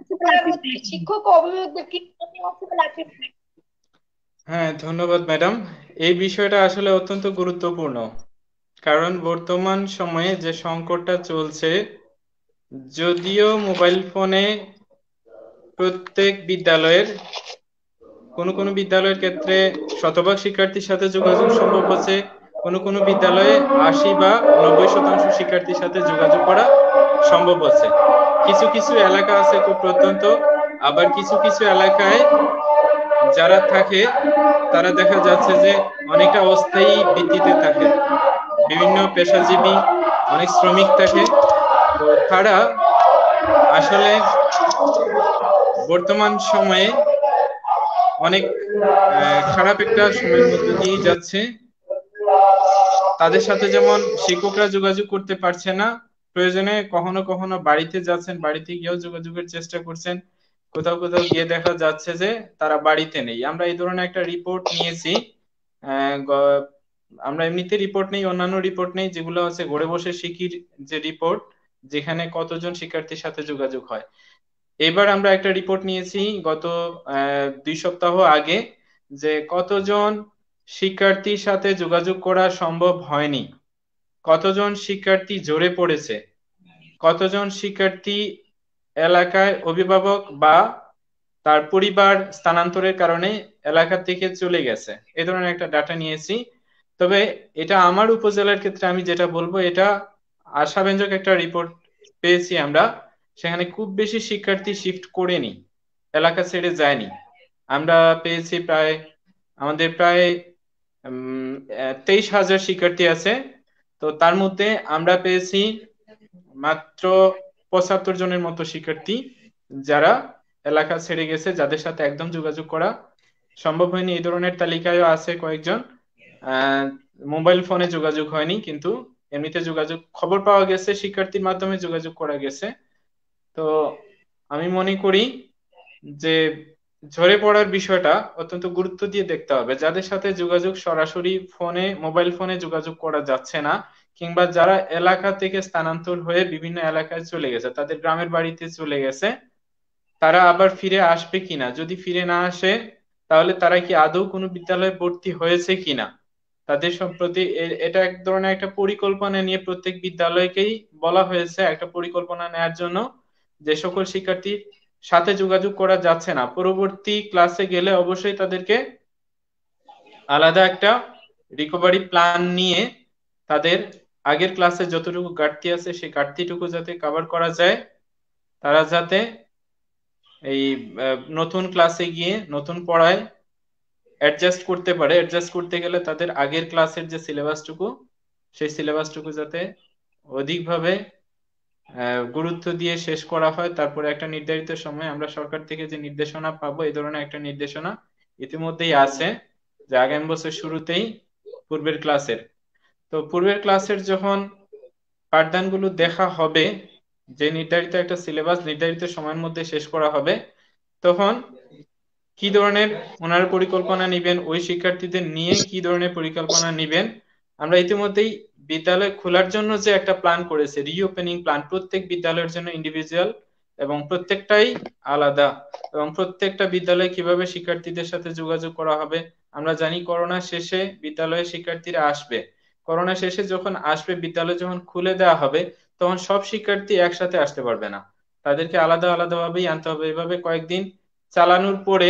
আছে বলে আপনি মনে করেন? হ্যাঁ ধন্যবাদ ম্যাডাম। এই বিষয়টা আসলে অত্যন্ত গুরুত্বপূর্ণ, কারণ বর্তমান সময়ে যে সংকটটা চলছে, যদিও মোবাইল ফোনে প্রত্যেক বিদ্যালয়ের কোনো বিদ্যালয়ের ক্ষেত্রে শতভাগ শিক্ষার্থীর সাথে যোগাযোগ সম্ভব হচ্ছে, কোনো বিদ্যালয়ে 80 বা 90% শিক্ষার্থীর সাথে যোগাযোগ করা সম্ভব হচ্ছে। কিছু কিছু এলাকা আছে খুব প্রত্যন্ত, আবার কিছু কিছু এলাকায় যারা থাকে তারা দেখা যাচ্ছে যে অনেকটা অস্থায়ী ভিত্তিতে থাকে, বিভিন্ন পেশাজীবী অনেক শ্রমিক থাকে। তো তারা আসলে বর্তমান সময়ে অনেক খারাপ একটা সময়ের মধ্য দিয়ে যাচ্ছে। তাদের সাথে যেমন শিক্ষকরা যোগাযোগ করতে পারছে না, প্রয়োজনে কখনো কখনো বাড়িতে যাচ্ছেন, বাড়িতে গিয়েও যোগাযোগের চেষ্টা করছেন, কোথাও কোথাও গিয়ে দেখা যাচ্ছে যে তারা বাড়িতে নেই। আমরা এই ধরনের একটা রিপোর্ট নিয়েছি। আমরা এমনিতে রিপোর্ট নেই, অন্যান্য রিপোর্ট নেই, যেগুলো হচ্ছে ঘরে বসে শিখির যে রিপোর্ট, যেখানে কতজন শিক্ষার্থীর সাথে যোগাযোগ হয়। এবার আমরা একটা রিপোর্ট নিয়েছি গত 2 সপ্তাহ আগে, যে কতজন শিক্ষার্থীর সাথে যোগাযোগ করা সম্ভব হয়নি, কতজন শিক্ষার্থী ঝরে পড়েছে, কতজন শিক্ষার্থী এলাকায় অভিভাবক বা তার পরিবার স্থানান্তরের কারণে এলাকা থেকে চলে গেছে। এ ধরনের একটা ডাটা নিয়েছি। তবে এটা আমার উপজেলার ক্ষেত্রে আমি যেটা বলবো, এটা আশাব্যঞ্জক একটা রিপোর্ট পেয়েছি আমরা। সেখানে খুব বেশি শিক্ষার্থী শিফট করেনি, এলাকা ছেড়ে যায়নি। আমরা পেয়েছি আমাদের প্রায় 23,000 শিক্ষার্থী আছে। তো তার মধ্যে আমরা পেয়েছি মাত্র 75 জনের মতো শিক্ষার্থী যারা এলাকা ছেড়ে গেছে, যাদের সাথে একদম যোগাযোগ করা সম্ভব হয়নি। এই ধরনের তালিকায়ও আছে কয়েকজন, মোবাইল ফোনে যোগাযোগ হয়নি, কিন্তু এমনিতে যোগাযোগ খবর পাওয়া গেছে, শিক্ষার্থীর মাধ্যমে যোগাযোগ করা গেছে। তো আমি মনে করি যে ঝরে পড়ার বিষয়টা অত্যন্ত গুরুত্ব দিয়ে দেখতে হবে। যাদের সাথে যোগাযোগ সরাসরি ফোনে, মোবাইল ফোনে যোগাযোগ করা যাচ্ছে না, কিংবা যারা এলাকা থেকে স্থানান্তর হয়ে বিভিন্ন এলাকায় চলে গেছে, তাদের গ্রামের বাড়িতে চলে গেছে, তারা আবার ফিরে আসবে কিনা, যদি ফিরে না আসে তাহলে তারা কি আদৌ কোনো বিদ্যালয়ে ভর্তি হয়েছে কিনা, তাদের সম্প্রতি এটা এক ধরনের একটা পরিকল্পনা নিয়ে প্রত্যেক বিদ্যালয়কেই বলা হয়েছে একটা পরিকল্পনা নেওয়ার জন্য। যে সকল শিক্ষার্থীর সাথে যোগাযোগ করা যাচ্ছে না, পরবর্তী ক্লাসে গেলে অবশ্যই তাদেরকে আলাদা একটা রিকভারি প্ল্যান নিয়ে তাদের আগের ক্লাসে যতটুকু ঘাটতি আছে সেই ঘাটতিটুকু যাতে কভার করা যায়, তারা যাতে এই নতুন ক্লাসে গিয়ে নতুন পড়ায় অ্যাডজাস্ট করতে পারে। অ্যাডজাস্ট করতে গেলে তাদের আগের ক্লাসের যে সিলেবাসটুকু, সেই সিলেবাসটুকু যাতে অধিকভাবে গুরুত্ব দিয়ে শেষ করা হয়। তারপরে একটা নির্ধারিত সময় আমরা সরকার থেকে যে নির্দেশনা পাবো, এই ধরনের একটা নির্দেশনা ইতিমধ্যেই আছে, যে আগামী বছর শুরুতেই পূর্বের ক্লাসের যখন পাঠদানগুলো দেখা হবে, যে নির্ধারিত একটা সিলেবাস নির্ধারিত সময়ের মধ্যে শেষ করা হবে, তখন কি ধরনের ওনারা পরিকল্পনা নিবেন, ওই শিক্ষার্থীদের নিয়ে কি ধরনের পরিকল্পনা নিবেন। আমরা ইতিমধ্যেই বিদ্যালয় খোলার জন্য যে একটা প্ল্যান করেছে, রিওপেনিং প্ল্যান, প্রত্যেক বিদ্যালয়ের জন্য ইন্ডিভিজুয়াল এবং প্রত্যেকটাই আলাদা, এবং প্রত্যেকটা বিদ্যালয়ে কিভাবে শিক্ষার্থীদের সাথে যোগাযোগ করা হবে। আমরা জানি করোনা শেষে বিদ্যালয়ে শিক্ষার্থীরা আসবে, করোনা শেষে যখন আসবে, বিদ্যালয় যখন খুলে দেওয়া হবে, তখন সব শিক্ষার্থী একসাথে আসতে পারবে না, তাদেরকে আলাদা আলাদাভাবেই আনতে হবে। এভাবে কয়েকদিন চালানোর পরে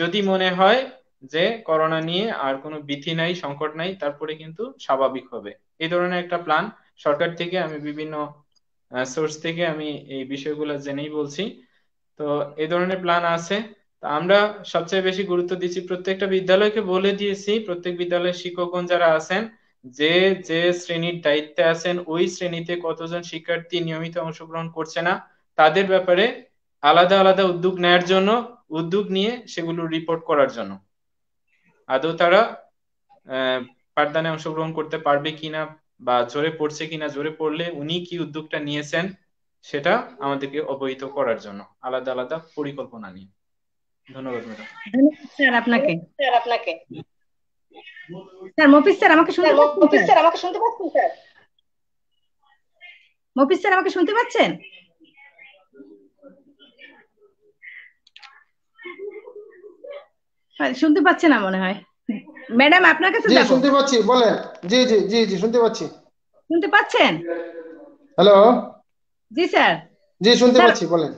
যদি মনে হয় যে করোনা নিয়ে আর কোনো ভীতি নাই, সংকট নাই, তারপরে কিন্তু স্বাভাবিক হবে। এই ধরনের একটা প্ল্যান সরকার থেকে, আমি বিভিন্ন সোর্স থেকে আমি এই বিষয়গুলো জেনেই বলছি। তো এই ধরনের প্ল্যান আছে। তো আমরা সবচেয়ে বেশি গুরুত্ব দিচ্ছি, প্রত্যেকটা বিদ্যালয়কে বলে দিয়েছি, প্রত্যেক বিদ্যালয়ের শিক্ষকগণ যারা আছেন, যে যে শ্রেণীর দায়িত্বে আছেন, ওই শ্রেণীতে কতজন শিক্ষার্থী নিয়মিত অংশগ্রহণ করছে না, তাদের ব্যাপারে আলাদা আলাদা উদ্যোগ নেয়ার জন্য, উদ্যোগ নিয়ে সেগুলো রিপোর্ট করার জন্য, আদৌ তারা পাঠদানে অংশগ্রহণ করতে পারবে কিনা, বা ঝরে পড়ছে কিনা, ঝরে পড়লে উনি কি উদ্যোগটা নিয়েছেন সেটা আমাদেরকে অবহিত করার জন্য আলাদা আলাদা পরিকল্পনা নিয়ে। ধন্যবাদ ম্যাডাম। ধন্যবাদ স্যার আপনাকে। স্যার মফিজ স্যার আমাকে শুনতে পাচ্ছেন? স্যার মফিজ স্যার আমাকে শুনতে পাচ্ছেন? শুনতে পাচ্ছে না মনে হয়। ম্যাডাম আপনার কাছে জি যাব। শুনতে পাচ্ছি, বলেন। জি জি জি জি শুনতে পাচ্ছি। শুনতে পাচ্ছেন? হ্যালো। জি স্যার। জি শুনতে পাচ্ছি, বলেন।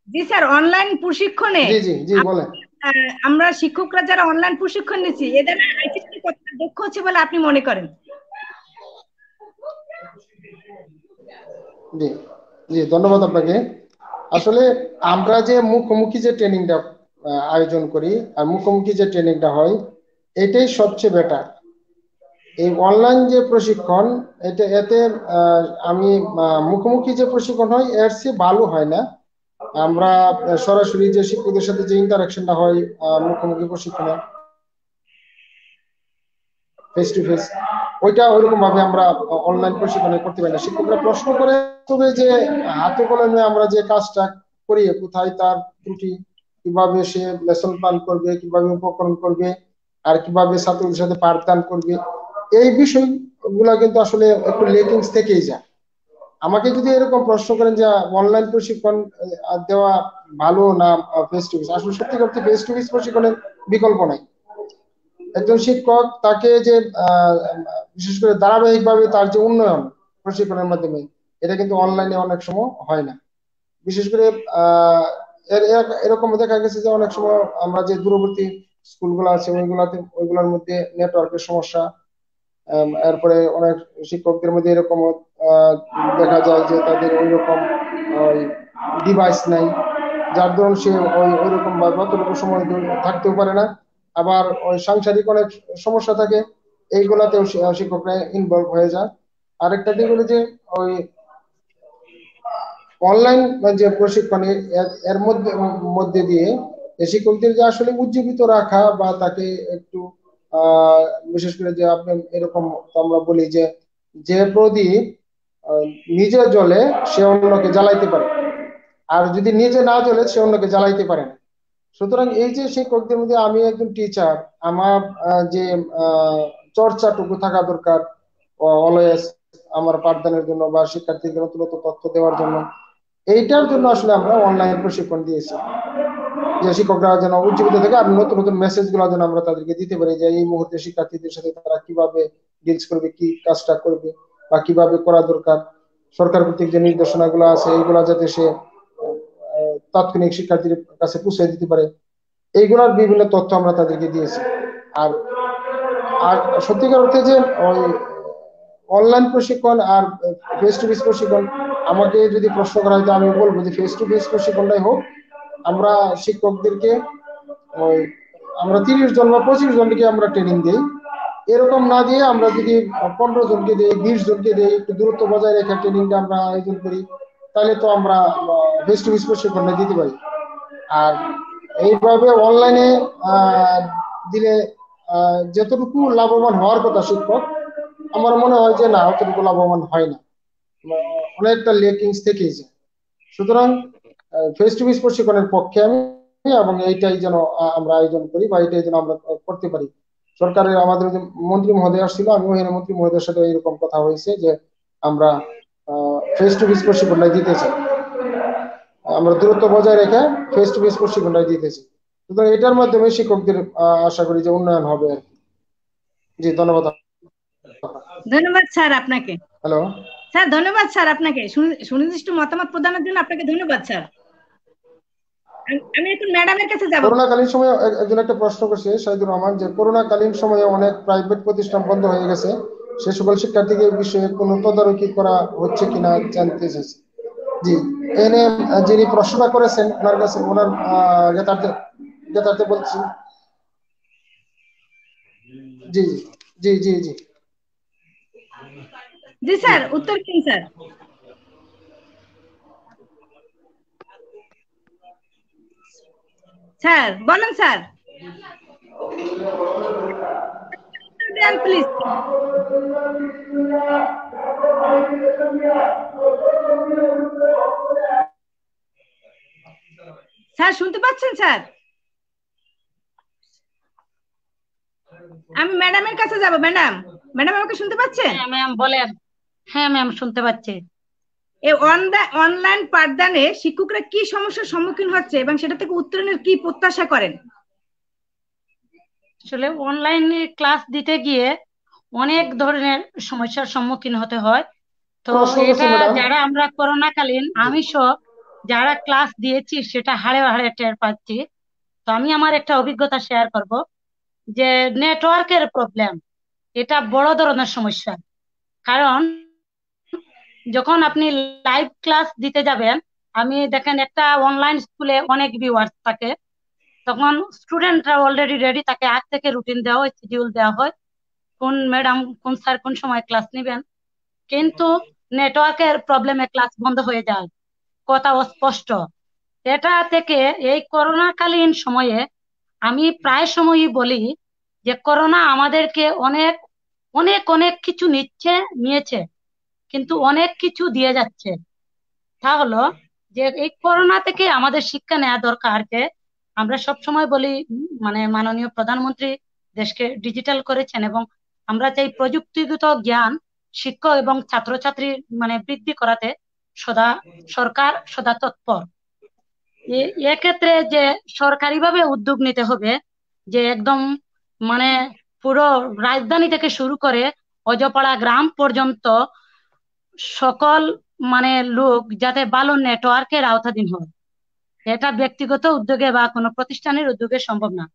জি স্যার, অনলাইন প্রশিক্ষণে জি জি জি বলেন। আমরা শিক্ষকরা যারা অনলাইন প্রশিক্ষণ নিচ্ছি, এদের আইসিটি কতটা দক্ষ হচ্ছে বলে আপনি মনে করেন? জি জি ধন্যবাদ আপনাকে। আসলে আমরা যে মুখোমুখি যে ট্রেনিংটা আয়োজন করি আর মুখোমুখি যে ট্রেনিংটা হয়, এটাই সবচেয়ে বেটার। এই অনলাইন যে প্রশিক্ষণ, এতে আমি মুখোমুখি যে প্রশিক্ষণ হয় এর চেয়ে ভালো হয় না। আমরা সরাসরি যে শিক্ষকদের সাথে যে ইন্টারাকশনটা হয় মুখোমুখি প্রশিক্ষণে, ফেস টু ফেস, ওইটা ওইরকম ভাবে আমরা অনলাইন প্রশিক্ষণে করতে পারি না। শিক্ষকরা প্রশ্ন করে, তবে যে হাতে কলমে আমরা যে কাজটা করি, কোথায় তার ত্রুটি, কিভাবে সে লেসন প্ল্যান করবে, কিভাবে উপকরণ করবে, আর কিভাবে ছাত্রদের সাথে পাঠদান করবে, এই বিষয়গুলা কিন্তু আসলে একটু লেকিংস থেকেই যায়। আমাকে যদি এরকম প্রশ্ন করেন যে অনলাইন প্রশিক্ষণ দেওয়া ভালো না ফেস টু ফেস, আসলে সত্যি করতে ফেস টু ফেস প্রশিক্ষণের বিকল্প নাই। একজন শিক্ষক তাকে যে বিশেষ করে ধারাবাহিকভাবে তার যে উন্নয়ন প্রশিক্ষণের মাধ্যমে, এটা কিন্তু অনলাইনে অনেক সময় হয় না। বিশেষ করে এরকম দেখা গেছে যে অনেক সময় আমরা যে দূরবর্তী স্কুলগুলো আছে ওইগুলোর মধ্যে নেটওয়ার্কের সমস্যা, এরপরে অনেক শিক্ষকদের মধ্যে এরকম দেখা যায় যে তাদের ওইরকম ডিভাইস নাই, যার দরুন সে ওইরকম ভাবে অতটুকু সময় থাকতেও পারে না। আবার ওই সাংসারিক অনেক সমস্যা থাকে, এইগুলাতেও শিক্ষকরা ইনভলভ হয়ে যায়। আরেকটা দিক হলো যে ওই অনলাইন যে প্রশিক্ষণে এর মধ্যে দিয়ে শিক্ষকদের যে আসলে উজ্জীবিত রাখা, বা তাকে একটু বিশেষ করে যে আপনি এরকম আমরা বলি যে প্রদীপ নিজে জ্বলে সে অন্যকে জ্বালাইতে পারে, আর যদি নিজে না জ্বলে সে অন্যকে জ্বালাইতে পারে না। সুতরাং এই যে শিক্ষকদের মধ্যে আমি একজন টিচার, আমার যে চর্চাটুকু থাকা দরকার অলওয়েজ আমার পাঠদানের জন্য বা শিক্ষার্থীদের নতুন নতুন তথ্য দেওয়ার জন্য, এইটার জন্য আসলে আমরা অনলাইন প্রশিক্ষণ দিয়েছি, যে শিক্ষকরা যেন উজ্জীবিত থাকে আর নতুন নতুন মেসেজ গুলো যেন আমরা তাদেরকে দিতে পারি, যে এই মুহূর্তে শিক্ষার্থীদের সাথে তারা কিভাবে ডিলস করবে, কি কাজটা করবে বা কিভাবে করা দরকার, সরকার কর্তৃক যে নির্দেশনা গুলো আছে এইগুলা যাতে সে তাৎক্ষণিক শিক্ষার্থীর কাছে পৌঁছে দিতে পারে, এইগুলার বিভিন্ন তথ্য আমরা তাদেরকে দিয়েছি। আর আর সত্যিকার অর্থে যে ওই অনলাইন প্রশিক্ষণ আর ফেস টু ফেস প্রশিক্ষণ, আমাকে যদি প্রশ্ন করা হয় তো আমি বলবো যে ফেস টু ফেস প্রশিক্ষণটাই হোক। আমরা শিক্ষকদেরকে ওই আমরা 30 জন বা 25 জনকে আমরা ট্রেনিং দিই, এরকম না দিয়ে আমরা যদি 15 জনকে দিই, 20 জনকে দিই, একটু দূরত্ব বজায় রেখে ট্রেনিংটা আমরা আয়োজন করি, তাহলে তো আমরা ফেস টু ফেস প্রশিক্ষণটা দিতে পারি। আর এইভাবে অনলাইনে দিলে যতটুকু লাভবান হওয়ার কথা শিক্ষক, আমার মনে হয় যে না, অতটুকু লাভবান হয় না, অনেকটা লেকিংস থেকেই যায়। সুতরাং ফেস টু ফেস প্রশিক্ষণের পক্ষে আমি, এবং এইটাই যেন আমরা আয়োজন করি বা এইটাই যেন আমরা করতে পারি। সরকারের আমাদের যে মন্ত্রী মহোদয় আসছিল, আমি ওখানে মন্ত্রী মহোদয়ের সাথে এরকম কথা হয়েছে যে আমরা ফেস টু ফেস প্রশিক্ষণটা দিতে চাই, আমরা দূরত্ব বজায় রেখে ফেস টু ফেস প্রশিক্ষণটা দিতেছি। সুতরাং এটার মাধ্যমে শিক্ষকদের আশা করি যে উন্নয়ন হবে আর কি। জি, ধন্যবাদ। ধন্যবাদ স্যার আপনাকে। হ্যালো স্যার, ধন্যবাদ স্যার আপনাকে সুনির্দিষ্ট মতামত প্রদানের জন্য আপনাকে ধন্যবাদ স্যার। আমি এখন ম্যাডামের কাছে যাব। করোনাকালীন সময়ে একজন একটা প্রশ্ন করছে শাহিদুর রহমান, যে করোনাকালীন সময়ে অনেক প্রাইভেট প্রতিষ্ঠান বন্ধ হয়ে গেছে, সে সকল শিক্ষার্থীদের বিষয়ে কোনো তদারকি করা হচ্ছে কিনা জানতে চাইছি। জি, এনে যিনি প্রশ্নটা করেছেন ওনার কাছে, ওনার যথার্থে বলছি। জি জি জি জি জি স্যার, উত্তর দিন স্যার। স্যার বলেন স্যার, দেন প্লিজ। স্যার শুনতে পাচ্ছেন স্যার? আমি ম্যাডামের কাছে যাব। ম্যাডাম, ম্যাডাম আমাকে শুনতে পাচ্ছেন? হ্যাঁ ম্যাম বলেন। হ্যাঁ ম্যাম শুনতে পাচ্ছি। এই অনলাইন পাঠদানে শিক্ষকরা কি সমস্যার সম্মুখীন হচ্ছে এবং সেটা থেকে উত্তরণের কি প্রত্যাশা করেন? আসলে অনলাইনে ক্লাস দিতে গিয়ে অনেক ধরনের সমস্যার সম্মুখীন হতে হয়। তো এটা যারা আমরা করোনাকালীন আমি সহ যারা ক্লাস দিয়েছি সেটা হাড়ে হাড়ে টের পাচ্ছি। তো আমি আমার একটা অভিজ্ঞতা শেয়ার করব, যে নেটওয়ার্কের প্রবলেম এটা বড় ধরনের সমস্যা। কারণ যখন আপনি লাইভ ক্লাস দিতে যাবেন, আমি দেখেন একটা অনলাইন স্কুলে অনেক ভিউয়ার্স থাকে, তখন স্টুডেন্টরা অলরেডি রেডি থাকে, আগ থেকে রুটিন দেওয়া হয়, শিডিউল দেওয়া হয়, কোন ম্যাডাম কোন স্যার কোন সময় ক্লাস নেবেন। কিন্তু নেটওয়ার্কের প্রবলেমে ক্লাস বন্ধ হয়ে যায়, কথা অস্পষ্ট। এটা থেকে এই করোনাকালীন সময়ে আমি প্রায় সময়ই বলি যে করোনা আমাদেরকে অনেক অনেক অনেক কিছু নিয়েছে, কিন্তু অনেক কিছু দিয়ে যাচ্ছে। তা হলো যে এই করোনা থেকে আমাদের শিক্ষা নেওয়া দরকার, যে আমরা সব সময় বলি মানে মাননীয় প্রধানমন্ত্রী দেশকে ডিজিটাল করেছেন এবং আমরা চাই প্রযুক্তিগত জ্ঞান শিক্ষক এবং ছাত্রছাত্রী মানে বৃদ্ধি করাতে সরকার সদা তৎপর। এক্ষেত্রে যে সরকারিভাবে উদ্যোগ নিতে হবে, যে একদম মানে পুরো রাজধানী থেকে শুরু করে অজপাড়া গ্রাম পর্যন্ত সকল মানে লোক যাতে ভালো নেটওয়ার্কের আওতাধীন হয়। এটা ব্যক্তিগত উদ্যোগে বা কোনো প্রতিষ্ঠানের উদ্যোগে সম্ভব না,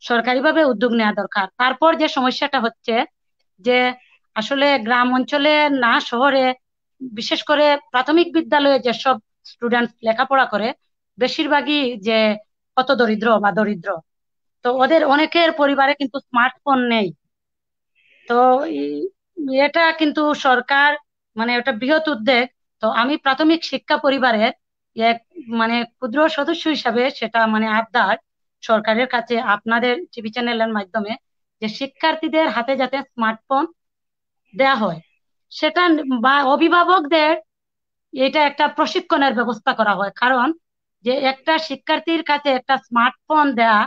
সরকারিভাবে উদ্যোগ নেওয়া দরকার। তারপর যে সমস্যাটা হচ্ছে যে আসলে গ্রাম অঞ্চলে না শহরে, বিশেষ করে প্রাথমিক বিদ্যালয়ে যেসব স্টুডেন্ট লেখাপড়া করে বেশিরভাগই যে কত দরিদ্র বা দরিদ্র, তো ওদের অনেকের পরিবারে কিন্তু স্মার্টফোন নেই। তো এটা কিন্তু সরকার মানে ওটা বৃহৎ উদ্যোগ। তো আমি প্রাথমিক শিক্ষা পরিবারের এক মানে ক্ষুদ্র সদস্য হিসাবে সেটা মানে আবদার সরকারের কাছে আপনাদের টিভি চ্যানেলের মাধ্যমে, যে শিক্ষার্থীদের হাতে যাতে স্মার্টফোন দেয়া হয়, সেটা বা অভিভাবকদের এটা একটা প্রশিক্ষণের ব্যবস্থা করা হয়। কারণ যে একটা শিক্ষার্থীর কাছে একটা স্মার্টফোন দেয়া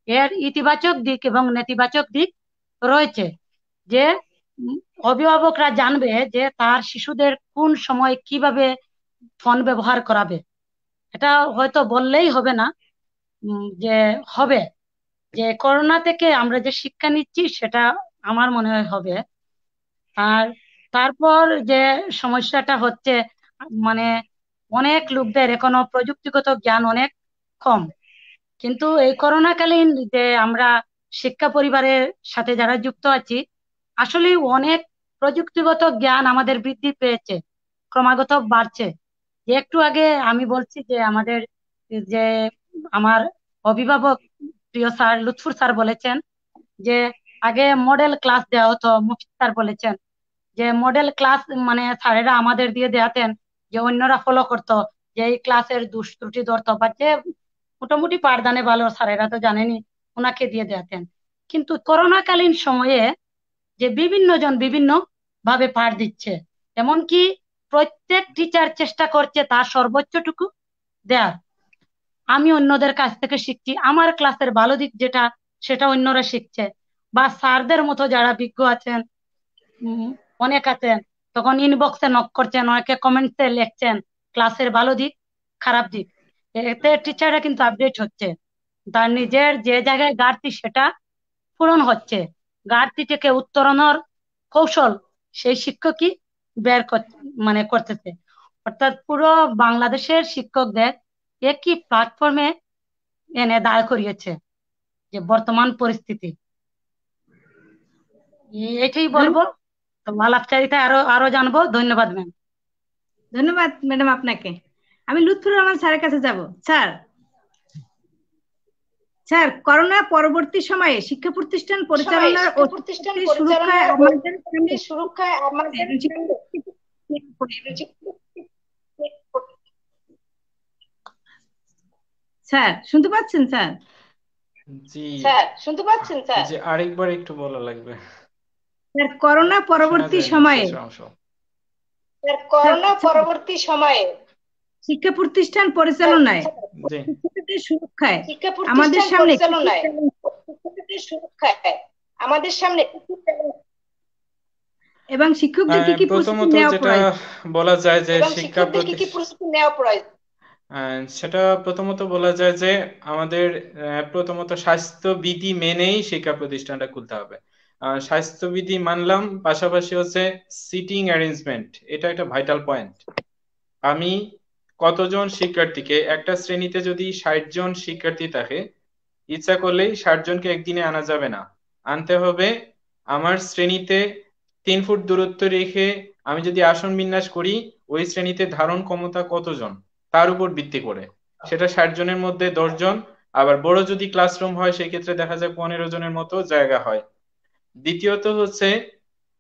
এর ইতিবাচক দিক এবং নেতিবাচক দিক রয়েছে। যে অভিভাবকরা জানবে যে তার শিশুদের কোন সময় কিভাবে ফোন ব্যবহার করাবে। এটা হয়তো বললেই হবে না, যে হবে, যে করোনা থেকে আমরা যে শিক্ষা নিচ্ছি সেটা আমার মনে হয় হবে। আর তারপর যে সমস্যাটা হচ্ছে, মানে অনেক লোকদের এখনো প্রযুক্তিগত জ্ঞান অনেক কম। কিন্তু এই করোনাকালীন যে আমরা শিক্ষা পরিবারের সাথে যারা যুক্ত আছি, আসলে অনেক প্রযুক্তিগত জ্ঞান আমাদের বৃদ্ধি পেয়েছে, ক্রমাগত বাড়ছে। যে একটু আগে আমি বলছি যে আমাদের যে আমার অভিভাবক প্রিয় স্যার লুৎফুর স্যার বলেছেন যে আগে মডেল ক্লাস দেওয়া হতো, মুফতি স্যার বলেছেন যে মডেল ক্লাস মানে স্যারেরা আমাদের দিয়ে দেখাতেন, যে অন্যরা ফলো করতো, যে এই ক্লাসের দুষ্ত্রুটি ধরতো, বা যে মোটামুটি পাঠদানে ভালো স্যারেরা তো জানেনই, ওনাকে দিয়ে দেখাতেন। কিন্তু করোনাকালীন সময়ে যে বিভিন্ন জন বিভিন্ন ভাবে পাঠ দিচ্ছে, এমনকি প্রত্যেক টিচার চেষ্টা করছে তার সর্বোচ্চটুকু দেয়ার। আমি অন্যদের কাছ থেকে শিখছি, আমার ক্লাসের ভালো দিক যেটা সেটা অন্যরা শিখছে, বা স্যারদের মতো যারা বিজ্ঞ আছেন, অনেক আছেন, তখন ইনবক্সে নক করছেন, অনেকে কমেন্টসে লিখছেন ক্লাসের ভালো দিক খারাপ দিক। এতে টিচাররা কিন্তু আপডেট হচ্ছে, তার নিজের যে জায়গায় ঘাটতি সেটা পূরণ হচ্ছে, ঘাটতি থেকে উত্তরণের কৌশল সেই শিক্ষকই বের মানে করতেছে। অর্থাৎ পুরো বাংলাদেশের শিক্ষকদের একই প্ল্যাটফর্মে এনে দাঁড় করিয়েছে যে বর্তমান পরিস্থিতি। এটাই বলবো। তো আলাপচারিতা আরো আরো জানবো। ধন্যবাদ ম্যাম। ধন্যবাদ ম্যাডাম আপনাকে। আমি লুৎফুর রহমান স্যারের কাছে যাব। স্যার, স্যার, করোনা পরবর্তী সময়ে শিক্ষা প্রতিষ্ঠান পরিচালনার ও সুরক্ষায় আমাদের স্যার শুনতে পাচ্ছেন? স্যার জি শুনতে পাচ্ছেন? স্যার জি, আরেকবার একটু বলা লাগবে। স্যার, করোনা পরবর্তী সময়ে শিক্ষা প্রতিষ্ঠান পরিচালনায় শিক্ষার্থীদের সুরক্ষায় আমাদের সামনে এবং শিক্ষকদের কি কি প্রস্তুতি নেওয়া প্রয়োজন? বলা যায় যে শিক্ষা সেটা প্রথমত বলা যায় যে আমাদের প্রথমত স্বাস্থ্যবিধি মেনেই শিক্ষা প্রতিষ্ঠানটা খুলতে হবে। স্বাস্থ্যবিধি মানলাম, পাশাপাশি হচ্ছে সিটিং অ্যারেঞ্জমেন্ট, এটা একটা ভাইটাল পয়েন্ট। আমি কতজন শিক্ষার্থীকে, একটা শ্রেণীতে যদি 60 জন শিক্ষার্থী থাকে, ইচ্ছা করলেই 60 জনকে একদিনে আনা যাবে না, আনতে হবে আমার শ্রেণীতে 3 ফুট দূরত্ব রেখে আমি যদি আসন বিন্যাস করি, ওই শ্রেণীতে ধারণ ক্ষমতা কতজন তার উপর ভিত্তি করে সেটা 60 জনের মধ্যে 10 জন, আবার বড় যদি ক্লাসরুম হয় সেই ক্ষেত্রে দেখা যায় 15 জনের মতো জায়গা হয়। দ্বিতীয়ত হচ্ছে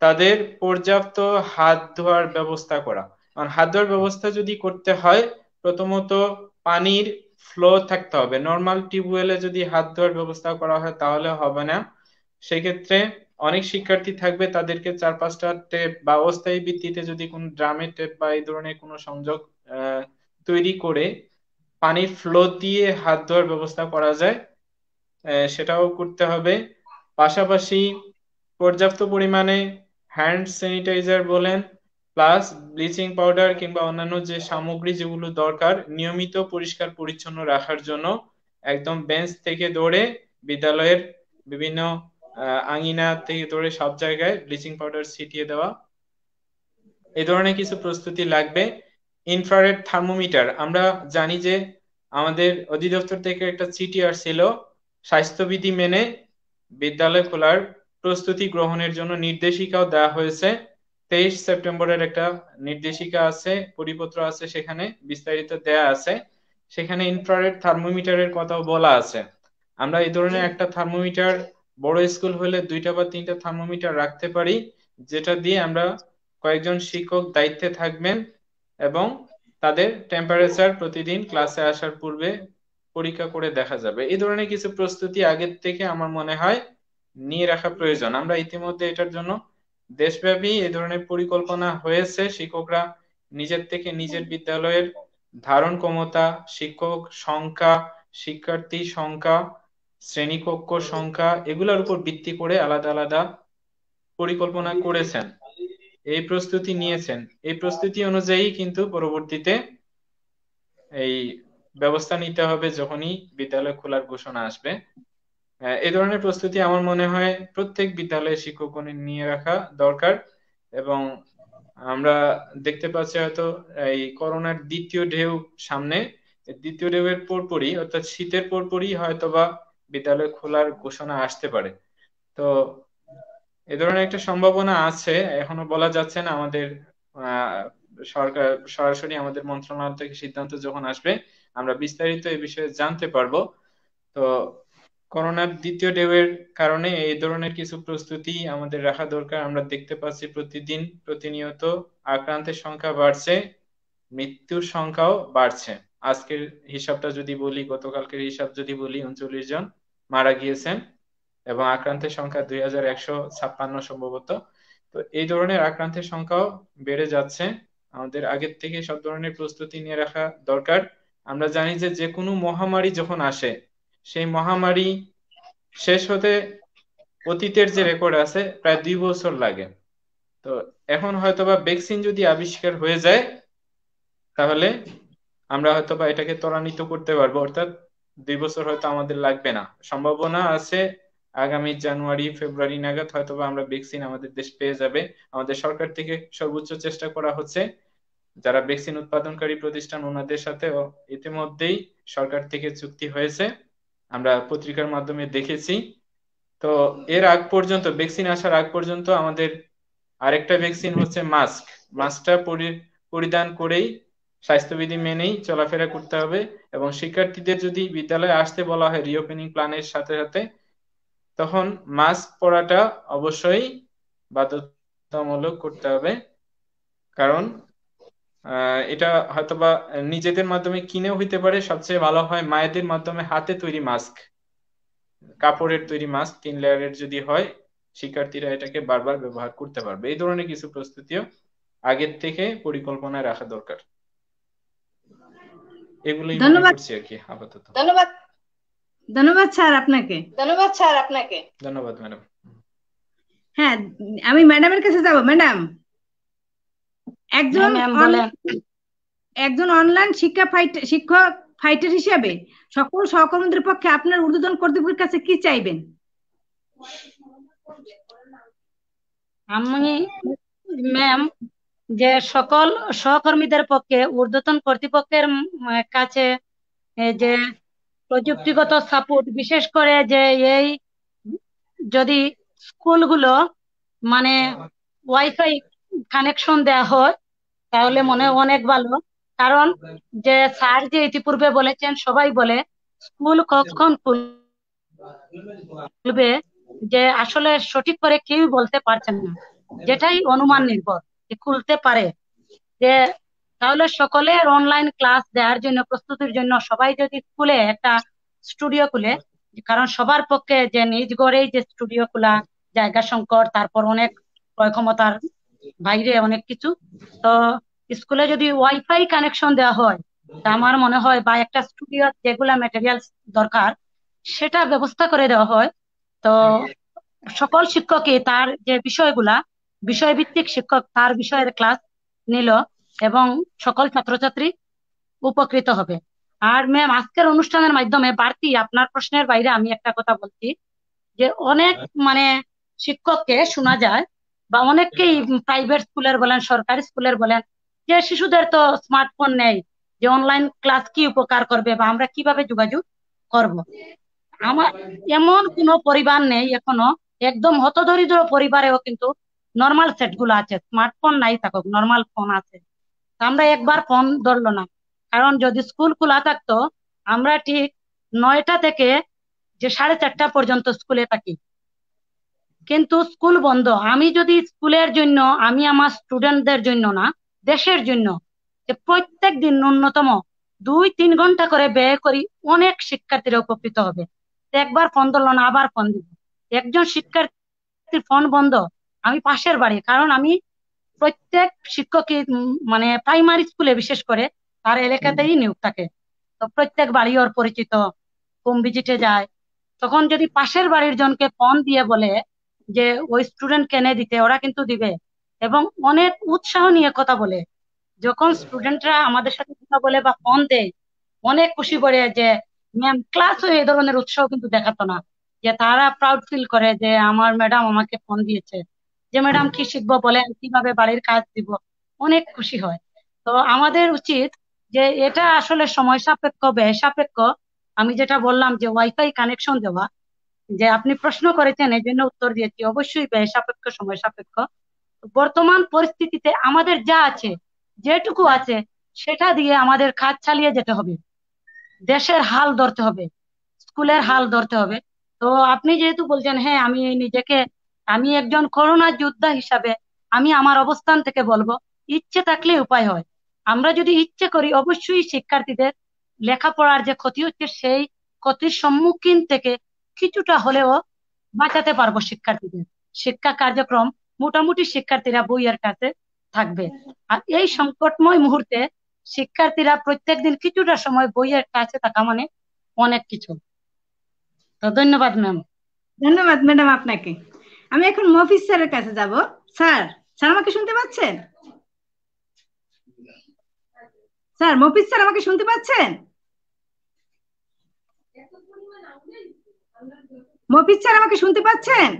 তাদের পর্যাপ্ত হাত ধোয়ার ব্যবস্থা করা। কারণ হাত ধোয়ার ব্যবস্থা যদি করতে হয়, প্রথমত পানির ফ্লো থাকতে হবে। নর্মাল টিউবওয়েলে যদি হাত ধোয়ার ব্যবস্থা করা হয় তাহলে হবে না, সেক্ষেত্রে অনেক শিক্ষার্থী থাকবে, তাদেরকে 4-5টা টেপ বা অস্থায়ী ভিত্তিতে যদি কোনো ড্রামের টেপ বা এই ধরনের কোনো সংযোগ তৈরি করে পানির ফ্লো দিয়ে হাত ধোয়ার ব্যবস্থা করা যায়, সেটাও করতে হবে। পাশাপাশি পর্যাপ্ত পরিমাণে হ্যান্ড স্যানিটাইজার বলেন, প্লাস ব্লিচিং পাউডার কিংবা অন্যান্য যে সামগ্রী যেগুলো দরকার নিয়মিত পরিষ্কার পরিচ্ছন্ন রাখার জন্য, একদম বেঞ্চ থেকে ধরে বিদ্যালয়ের বিভিন্ন আঙিনা থেকে ধরে সব জায়গায় ব্লিচিং পাউডার ছিটিয়ে দেওয়া, এই ধরনের কিছু প্রস্তুতি লাগবে। ইনফ্রারেড থার্মোমিটার, আমরা জানি যে আমাদের অধিদপ্তর থেকে একটা চিঠি আসছিল স্বাস্থ্যবিধি মেনে বিদ্যালয় খোলার প্রস্তুতি গ্রহণের জন্য নির্দেশিকাও দেওয়া হয়েছে। 23 সেপ্টেম্বরের একটা নির্দেশিকা আছে, পরিপত্র আছে, সেখানে বিস্তারিত দেয়া আছে, সেখানে ইনফ্রারেড থার্মোমিটারের কথাও বলা আছে। আমরা এই ধরনের একটা থার্মোমিটার বড় স্কুল হলে 2টা বা 3টা থার্মোমিটার রাখতে পারি, যেটা দিয়ে আমরা কয়েকজন শিক্ষক দায়িত্বে থাকবেন এবং তাদের টেম্পারেচার প্রতিদিন ক্লাসে আসার পূর্বে পরীক্ষা করে দেখা যাবে। এই ধরনের কিছু প্রস্তুতি আগের থেকে আমার মনে হয় নিয়ে রাখা প্রয়োজন। আমরা ইতিমধ্যে এটার জন্য দেশব্যাপী এই ধরনের পরিকল্পনা হয়েছে, শিক্ষকরা নিজের থেকে নিজের বিদ্যালয়ের ধারণ ক্ষমতা, শিক্ষক সংখ্যা, শিক্ষার্থী সংখ্যা, শ্রেণীকক্ষ সংখ্যা এগুলোর উপর ভিত্তি করে আলাদা আলাদা পরিকল্পনা করেছেন, এই প্রস্তুতি নিয়েছেন। এই প্রস্তুতি অনুযায়ী কিন্তু পরবর্তীতে এই ব্যবস্থা নিতে হবে যখনই বিদ্যালয় খোলার ঘোষণা আসবে। এই ধরনের প্রস্তুতি আমার মনে হয় প্রত্যেক বিদ্যালয়ে শিক্ষকগণ নিয়ে রাখা দরকার। এবং আমরা দেখতে পাচ্ছি হয়তো এই করোনার দ্বিতীয় ঢেউ সামনে, দ্বিতীয় ঢেউয়ের পরপরই অর্থাৎ শীতের পরপরই হয়তোবা বিদ্যালয় খোলার ঘোষণা আসতে পারে। তো এ ধরনের একটা সম্ভাবনা আছে, এখনো বলা যাচ্ছে না। আমাদের সরকার সরাসরি আমাদের মন্ত্রণালয় থেকে সিদ্ধান্ত যখন আসবে আমরা বিস্তারিত এই বিষয়ে জানতে পারবো। তো করোনার দ্বিতীয় ঢেউয়ের কারণে এই ধরনের কিছু প্রস্তুতি আমাদের রাখা দরকার। আমরা দেখতে পাচ্ছি প্রতিদিন প্রতিনিয়ত আক্রান্তের সংখ্যা বাড়ছে, মৃত্যুর সংখ্যাও বাড়ছে। আজকের হিসাবটা যদি বলি, গতকালকের হিসাব যদি বলি, 39 জন মারা গিয়েছেন এবং আক্রান্তের সংখ্যা 2156 সম্ভবত। তো এই ধরনের আক্রান্তের সংখ্যাও বেড়ে যাচ্ছে। আমাদের আগের থেকে সব ধরনের প্রস্তুতি নিয়ে রাখা দরকার। আমরা জানি যে যে কোনো মহামারী যখন আসে, সেই মহামারী শেষ হতে অতীতের যে রেকর্ড আছে প্রায় 2 বছর লাগে। তো এখন হয়তোবা ভ্যাকসিন যদি আবিষ্কার হয়ে যায় তাহলে আমরা হয়তোবা এটাকে ত্বরান্বিত করতে পারবো, অর্থাৎ 2 বছর হয়তো আমাদের লাগবে না। সম্ভাবনা আছে আগামী জানুয়ারি ফেব্রুয়ারি নাগাদ হয়তোবা আমরা ভ্যাকসিন আমাদের দেশ পেয়ে যাবে। আমাদের সরকার থেকে সর্বোচ্চ চেষ্টা করা হচ্ছে, যারা ভ্যাকসিন উৎপাদনকারী প্রতিষ্ঠান ওনাদের সাথে ইতিমধ্যেই সরকার থেকে চুক্তি হয়েছে, আমরা পত্রিকার মাধ্যমে দেখেছি। তো এর আগ পর্যন্ত, ভ্যাকসিন আসার আগ পর্যন্ত আমাদের আরেকটা ভ্যাকসিন হচ্ছে মাস্ক। মাস্কটা পরিধান করেই স্বাস্থ্যবিধি মেনেই চলাফেরা করতে হবে। এবং শিক্ষার্থীদের যদি বিদ্যালয়ে আসতে বলা হয় রিওপেনিং প্ল্যানের সাথে সাথে, তখন মাস্ক পরাটা অবশ্যই বাধ্যতামূলক করতে হবে। কারণ এটা হয়তোবা নিজেদের মাধ্যমে কিনেও হইতে পারে, সবচেয়ে ভালো হয় মায়েদের মাধ্যমে হাতে তৈরি মাস্ক, কাপড়ের তৈরি মাস্ক 3 লেয়ারের যদি হয়, শিক্ষার্থীরা এটাকে বারবার ব্যবহার করতে পারবে। এই ধরনের কিছু প্রস্তুতিও আগের থেকে পরিকল্পনায় রাখা দরকার। এগুলোই মনে ধন্যবাদ। করছি আর কি আপাতত। ধন্যবাদ স্যার আপনাকে। ধন্যবাদ ম্যাডাম। হ্যাঁ, আমি ম্যাডামের কাছে যাব। ম্যাডাম, একজন ম্যাম বলেন। একজন অনলাইন শিক্ষক ফাইটার হিসেবে সকল সহকর্মীদের পক্ষে আপনার ঊর্ধ্বতন কর্তৃপক্ষের কাছে কি চাইবেন? আমি ম্যাম যে সকল সহকর্মীদের পক্ষে ঊর্ধ্বতন কর্তৃপক্ষের কাছে যে প্রযুক্তিগত সাপোর্ট, বিশেষ করে যে এই যদি স্কুলগুলো মানে ওয়াইফাই কানেকশন দেওয়া হয় তাহলে মনে হয় অনেক ভালো। কারণ যে স্যার যে ইতিপূর্বে বলেছেন, সবাই বলে স্কুল কখন খুলবে যে আসলে সঠিক করে কেউ বলতে পারছেন না, যেটাই অনুমান নির্ভর যে খুলতে পারে। যে তাহলে সকলের অনলাইন ক্লাস দেওয়ার জন্য প্রস্তুতির জন্য সবাই যদি স্কুলে একটা স্টুডিও খুলে, কারণ সবার পক্ষে যে নিজ গড়েই যে স্টুডিও খোলা, জায়গা সংকট, তারপর অনেক ক্রয় ক্ষমতার বাইরে অনেক কিছু, তো স্কুলে যদি ওয়াইফাই কানেকশন দেওয়া হয় তা আমার মনে হয়, বা একটা স্টুডিও যেগুলা ম্যাটেরিয়ালস দরকার সেটা ব্যবস্থা করে দেওয়া হয়, তো সকল শিক্ষকই তার যে বিষয়গুলা, বিষয়ভিত্তিক শিক্ষক তার বিষয়ের ক্লাস নিল এবং সকল ছাত্রছাত্রী উপকৃত হবে। আর ম্যাম, আজকের অনুষ্ঠানের মাধ্যমে বাড়তি আপনার প্রশ্নের বাইরে আমি একটা কথা বলছি যে অনেক শিক্ষককে শোনা যায় বা অনেককেই প্রাইভেট স্কুলের বলেন সরকারি স্কুলের বলেন যে শিশুদের তো স্মার্টফোন নেই, যে অনলাইন ক্লাস কি উপকার করবে বা আমরা কিভাবে যোগাযোগ করব। আমার এমন কোনো পরিবার নেই এখনো, একদম হতদরিদ্র পরিবারেও কিন্তু নর্মাল সেট গুলো আছে, স্মার্টফোন নাই থাকুক নর্মাল ফোন আছে। আমরা একবার ফোন ধরলো না, কারণ যদি স্কুল খোলা থাকতো আমরা ঠিক 9টা থেকে যে 4:30 পর্যন্ত স্কুলে থাকি, কিন্তু স্কুল বন্ধ। আমি যদি স্কুলের জন্য, আমি আমার স্টুডেন্টদের জন্য না, দেশের জন্য যে প্রত্যেক দিন ন্যূনতম 2-3 ঘন্টা করে ব্যয় করি, অনেক শিক্ষার্থীরা উপকৃত হবে। একবার ফোন ধরলো না, আবার ফোন দিব। একজন শিক্ষার্থীর ফোন বন্ধ, আমি পাশের বাড়ি, কারণ আমি প্রত্যেক শিক্ষকই প্রাইমারি স্কুলে বিশেষ করে তার এলাকাতেই নিয়োগ থাকে। তো প্রত্যেক বাড়ি ওর পরিচিত, হোম ভিজিটে যায়। তখন যদি পাশের বাড়ির জনকে ফোন দিয়ে বলে যে ওই স্টুডেন্ট কেনে দিতে, ওরা কিন্তু দিবে এবং অনেক উৎসাহ নিয়ে কথা বলে। যখন স্টুডেন্টরা আমাদের সাথে কথা বলে বা ফোন দেয়, অনেক খুশি করে যে ম্যাম ক্লাস হয়ে এই ধরনের উৎসাহ কিন্তু দেখাতো না, যে তারা প্রাউড ফিল করে যে আমার ম্যাডাম আমাকে ফোন দিয়েছে, যে ম্যাডাম কি শিখবো বলেন, কিভাবে বাড়ির কাজ দিব, অনেক খুশি হয়। তো আমাদের উচিত যে এটা আসলে সময় সাপেক্ষ, ব্যয় সাপেক্ষ। আমি যেটা বললাম যে ওয়াইফাই কানেকশন দেওয়া, যে আপনি প্রশ্ন করেছেন এই জন্য উত্তর দিয়েছি, অবশ্যই ব্যয় সাপেক্ষ, সময় সাপেক্ষ। বর্তমান পরিস্থিতিতে আমাদের যা আছে, যেটুকু আছে, সেটা দিয়ে আমাদের কাজ চালিয়ে যেতে হবে। দেশের হাল ধরতে হবে, স্কুলের হাল ধরতে হবে। তো আপনি যেহেতু বলছেন, হ্যাঁ আমি নিজেকে, আমি একজন করোনা যোদ্ধা হিসাবে আমি আমার অবস্থান থেকে বলবো, ইচ্ছে থাকলে উপায় হয়। আমরা যদি ইচ্ছে করি, অবশ্যই শিক্ষার্থীদের লেখাপড়ার যে ক্ষতি হচ্ছে সেই ক্ষতির সম্মুখীন থেকে কিছুটা হলেও বাঁচাতে পারবো শিক্ষার্থীদের। শিক্ষা কার্যক্রম মোটামুটি শিক্ষার্থীরা বইয়ের কাছে থাকবে। আর এই সংকটময় মুহূর্তে শিক্ষার্থীরা প্রত্যেকদিন কিছুটা সময় বইয়ের কাছে থাকা মানে অনেক কিছু। তো ধন্যবাদ ম্যাম। ধন্যবাদ ম্যাডাম আপনাকে। আমি এখন মফিজ স্যারের কাছে যাব। স্যার, স্যার আমাকে শুনতে পাচ্ছেন? স্যার, মফিজ স্যার আমাকে শুনতে পাচ্ছেন? মফিজ স্যার আমাকে শুনতে পাচ্ছেন?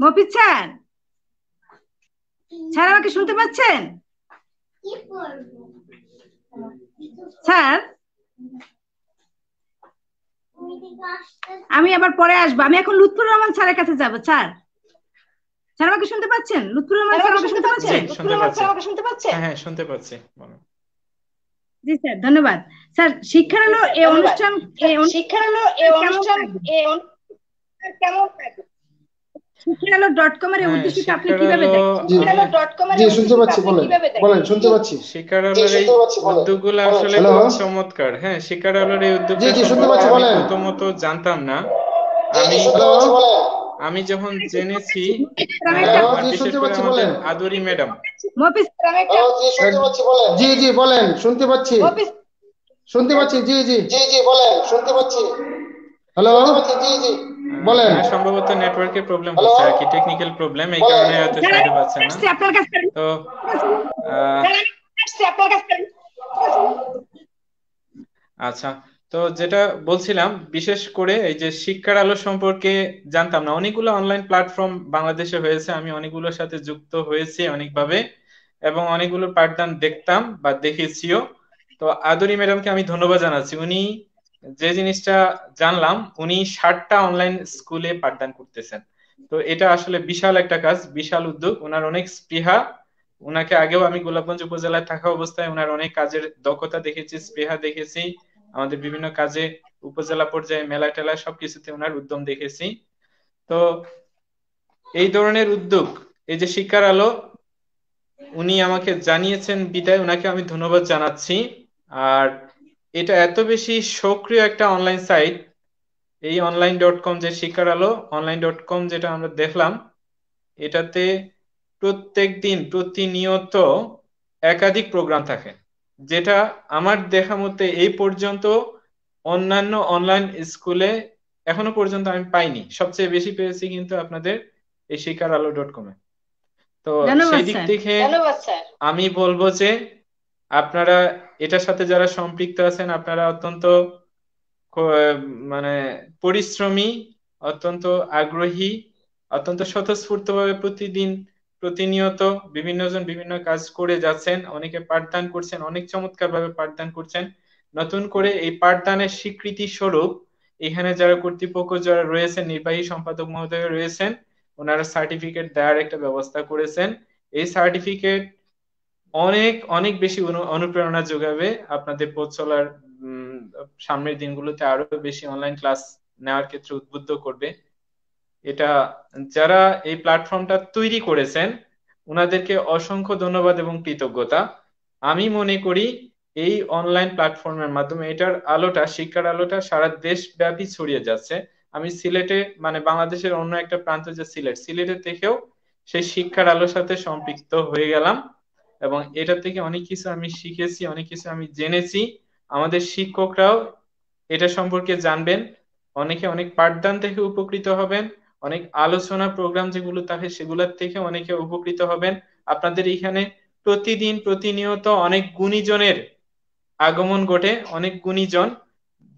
মফিজ স্যার, স্যার আমাকে শুনতে পাচ্ছেন? স্যার, আমি আবার পরে আসবো। আমি এখন লুৎফুর রহমান স্যারের কাছে যাব। স্যার, স্যার আমাকে শুনতে পাচ্ছেন? লুৎফুর রহমান স্যার আমাকে শুনতে পাচ্ছেন? শুনতে পাচ্ছি। হ্যাঁ শুনতে পাচ্ছি, বলুন। জি স্যার, ধন্যবাদ। স্যার, শিক্ষার আলো এই অনুষ্ঠান কেমন থাকবে? শিক্ষার আলো .com এর উদ্দেশ্যটা আপনি কিভাবে দেখছেন? জি শুনতে পাচ্ছি, বলেন শুনতে পাচ্ছি। শিক্ষার আলোর এই উদ্যোগগুলো আসলে খুব চমৎকার। হ্যাঁ, শিক্ষার আলোর এই উদ্যোগটা সম্পর্কে আমি প্রথমত জানতাম না। আমি যখন জেনেছি, বিশেষ করে আমাদের আদুরি ম্যাডাম। জি জি বলেন, শুনতে পাচ্ছি শুনতে পাচ্ছি। জি জি জি বলেন, শুনতে পাচ্ছি। হ্যালো, বলেন। সম্ভবত নেটওয়ার্কের প্রবলেম হচ্ছে আর কি, টেকনিক্যাল প্রবলেম, এই কারণে হয়তো শুনতে পাচ্ছেন না। তো আচ্ছা, তো যেটা বলছিলাম, বিশেষ করে এই যে শিক্ষার আলো সম্পর্কে জানতাম না। অনেকগুলো অনলাইন প্ল্যাটফর্ম বাংলাদেশে হয়েছে, আমি অনেকগুলোর সাথে যুক্ত হয়েছি অনেকভাবে, এবং অনেকগুলো পাঠদান দেখতাম বা দেখেছিও। তো আদুরি ম্যাডামকে আমি ধন্যবাদ জানাচ্ছি। উনি যে জিনিসটা জানলাম, উনি 60টা অনলাইন স্কুলে পাঠদান করতেছেন। তো এটা আসলে বিশাল একটা কাজ, বিশাল উদ্যোগ। ওনার অনেক স্পৃহা। ওনাকে আগেও আমি গোলাপগঞ্জ উপজেলায় থাকা অবস্থায় ওনার অনেক কাজের দক্ষতা দেখেছি, স্পৃহা দেখেছি। আমাদের বিভিন্ন কাজে উপজেলা পর্যায়ে মেলা টেলা সবকিছুতে ওনার উদ্যম দেখেছি। তো এই ধরনের উদ্যোগ, এই যে শিক্ষার আলো, উনি আমাকে জানিয়েছেন বিদায় ওনাকে আমি ধন্যবাদ জানাচ্ছি। আর এটা এত বেশি সক্রিয় একটা অনলাইন সাইট, এই online.com, যে শিক্ষার আলো online.com যেটা আমরা দেখলাম, এটাতে প্রত্যেক দিন প্রতিনিয়ত একাধিক প্রোগ্রাম থাকে, যেটা আমার দেখা মতে এই পর্যন্ত অন্যান্য অনলাইন স্কুলে এখনো পর্যন্ত আমি পাইনি। সবচেয়ে বেশি পেয়েছি কিন্তু আপনাদের এই শিক্ষার আলো.com এ। তো সেই দিক থেকে আমি বলবো যে আপনারা এটার সাথে যারা সম্পৃক্ত আছেন, আপনারা অত্যন্ত মানে পরিশ্রমী, অত্যন্ত আগ্রহী, অত্যন্ত স্বতঃস্ফূর্তভাবে প্রতিদিন প্রতিনিয়ত বিভিন্ন জন বিভিন্ন কাজ করে যাচ্ছেন। অনেকে পাঠদান করছেন, অনেক চমৎকার ভাবে পাঠদান করছেন। নতুন করে এই পাঠদানের স্বীকৃতি স্বরূপ এখানে যারা কর্তৃপক্ষ যারা রয়েছেন, নির্বাহী সম্পাদক মহোদয় রয়েছেন, ওনারা সার্টিফিকেট দেওয়ার একটা ব্যবস্থা করেছেন। এই সার্টিফিকেট অনেক অনেক বেশি অনুপ্রেরণা যোগাবে আপনাদের পথ চলার, সামনের দিনগুলোতে আরো বেশি অনলাইন ক্লাস নেওয়ার ক্ষেত্রে উদ্বুদ্ধ করবে। এটা যারা এই প্ল্যাটফর্মটা তৈরি করেছেন ওনাদেরকে অসংখ্য ধন্যবাদ এবং কৃতজ্ঞতা। আমি মনে করি এই অনলাইন প্ল্যাটফর্মের মাধ্যমে এটার আলোটা, শিক্ষার আলোটা সারা দেশ ব্যাপী ছড়িয়ে যাচ্ছে। আমি সিলেটে, মানে বাংলাদেশের অন্য একটা প্রান্ত যে সিলেটের থেকেও সেই শিক্ষার আলোর সাথে সম্পৃক্ত হয়ে গেলাম, এবং এটা থেকে অনেক কিছু আমি শিখেছি, অনেক কিছু আমি জেনেছি। আমাদের শিক্ষকরাও এটা সম্পর্কে জানবেন, অনেকে অনেক পাঠদান থেকে উপকৃত হবেন, অনেক আলোচনা প্রোগ্রাম যেগুলো থাকে সেগুলোর থেকে অনেকে উপকৃত হবেন। আপনাদের এখানে প্রতিদিন প্রতিনিয়ত অনেক গুণীজনের আগমন ঘটে, অনেক গুণীজন,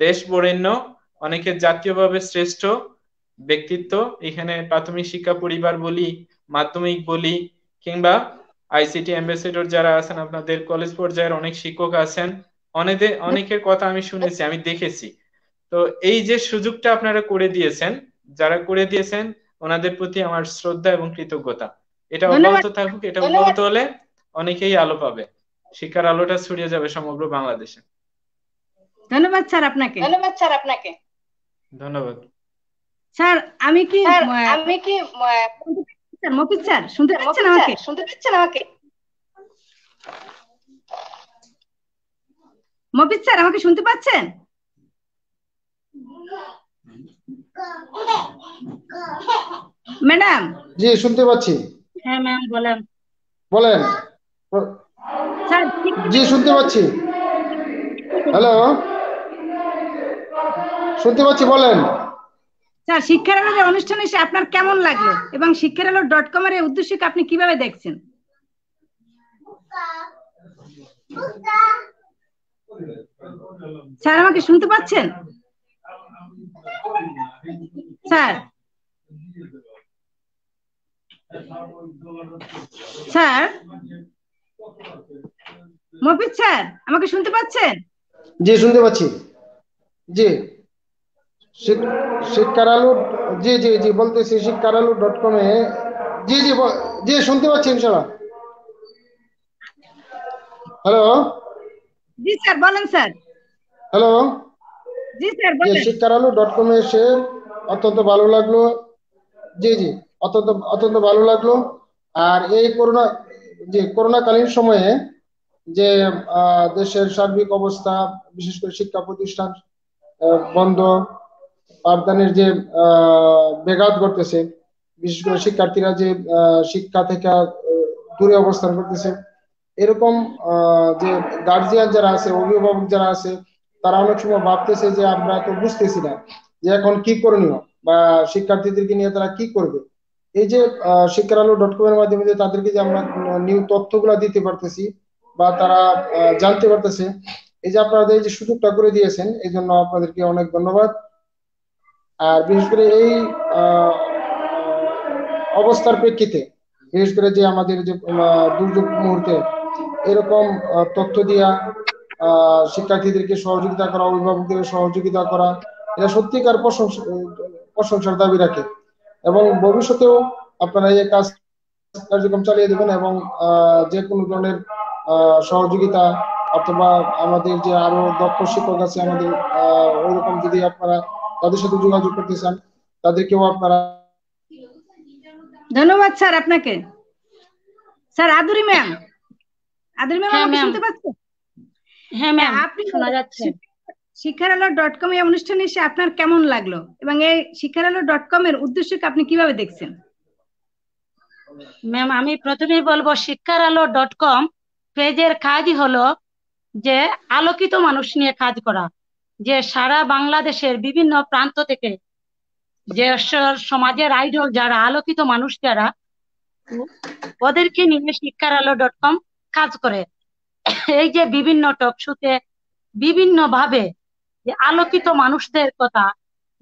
দেশ বরেণ্য, অনেকে জাতীয়ভাবে শ্রেষ্ঠ ব্যক্তিত্ব এখানে প্রাথমিক শিক্ষা পরিবার বলি, মাধ্যমিক বলি, কিংবা আইসিটি অ্যাম্বাসেডর যারা আছেন, আপনাদের কলেজ পর্যায়ের অনেক শিক্ষক আছেন, অনেকের কথা আমি শুনেছি, আমি দেখেছি। তো এই যে সুযোগটা আপনারা করে দিয়েছেন, যারা করে দিয়েছেন ওনাদের প্রতি আমার শ্রদ্ধা এবং কৃতজ্ঞতা। এটা ধন্যবাদ। অব্যাহত থাকুক, এটা অব্যাহত হলে অনেকেই আলো পাবে, শিক্ষার আলোটা ছড়িয়ে যাবে সমগ্র বাংলাদেশে। ধন্যবাদ স্যার আপনাকে। ধন্যবাদ। স্যার আমি কি স্যার মফিজ স্যার শুনতে পাচ্ছেন আমাকে? মফিজ স্যার আমাকে শুনতে পাচ্ছেন? ম্যাডাম? জি শুনতে পাচ্ছি। হ্যাঁ ম্যাম বলেন। বলেন। স্যার জি শুনতে পাচ্ছি। হ্যালো, শুনতে পাচ্ছি, বলেন। স্যার শিক্ষার আলোর অনুষ্ঠানে এসে আপনার কেমন লাগলো এবং শিক্ষার আলো .com এর এই উদ্দেশ্যকে আপনি কিভাবে দেখছেন? স্যার আমাকে শুনতে পাচ্ছেন? স্যার স্যার মফিজ স্যার আমাকে শুনতে পাচ্ছেন? জি শুনতে পাচ্ছি। জি শিক্ষার আলো, জি জি জি বলতেছি, শিক্ষার আলো .com এ। জি জি জি শুনতে পাচ্ছি ইনশাআল্লাহ। হ্যালো। জি স্যার বলেন স্যার। হ্যালো। জি স্যার যে বলেন। শিক্ষার আলো .com এ এসে অত্যন্ত ভালো লাগলো। জি জি অত্যন্ত ভালো লাগলো। আর এই করোনাকালীন সময়ে যে দেশের সার্বিক অবস্থা, বিশেষ করে শিক্ষা প্রতিষ্ঠান বন্ধ, পাঠদানের যে ব্যাঘাত ঘটতেছে, বিশেষ করে শিক্ষার্থীরা যে শিক্ষা থেকে দূরে অবস্থান করতেছে, এরকম যে গার্জিয়ান যারা আছে, অভিভাবক যারা আছে, তারা অনেক সময় ভাবতেছে যে আমরা তো বুঝতেছি না যে এখন কি করণীয় বা শিক্ষার্থীদেরকে নিয়ে তারা কি করবে। এই যে শিক্ষার আলো .com এর মাধ্যমে যে তাদেরকে যে আমরা নিউ তথ্যগুলা দিতে পারতেছি বা তারা জানতে পারতেছে, এই যে আপনাদের যে সুযোগটা করে দিয়েছেন, এই জন্য আপনাদেরকে অনেক ধন্যবাদ। আর বিশেষ করে এই অবস্থার প্রেক্ষিতে, বিশেষ করে যে আমাদের যে দুর্যোগ মুহূর্তে এরকম তথ্য দিয়া শিক্ষার্থীদেরকে সহযোগিতা করা, অভিভাবকদের সহযোগিতা করা, এটা সত্যিকার প্রশংসার দাবি রাখে। এবং ভবিষ্যতেও আপনারা এই কার্যক্রম চালিয়ে দেবেন এবং যে কোনো ধরনের সহযোগিতা অথবা আমাদের যে আরো দক্ষ শিক্ষক আছে আমাদের, ওইরকম যদি আপনারা তাদের সাথে যোগাযোগ করতে চান, তাদেরকেও আপনারা। ধন্যবাদ স্যার আপনাকে। স্যার আদুরি ম্যাম হ্যাঁ আমাকে ম্যাম। শুনতে পাচ্ছেন? হ্যাঁ ম্যাম আপনি শোনা যাচ্ছে। শিক্ষার আলো .com এই অনুষ্ঠানে এসে আপনার কেমন লাগলো এবং এই শিক্ষার আলো .com এর উদ্দেশ্যকে আপনি কিভাবে দেখছেন? ম্যাম আমি প্রথমেই বলবো শিক্ষার আলো .com পেজের কাজই হলো যে আলোকিত মানুষ নিয়ে কাজ করা, যে সারা বাংলাদেশের বিভিন্ন প্রান্ত থেকে যে সমাজের আইডল যারা, আলোকিত মানুষ যারা, ওদেরকে নিয়ে শিক্ষার আলো .com কাজ করে। এই যে বিভিন্ন টক শোতে বিভিন্ন ভাবে যে আলোকিত মানুষদের কথা,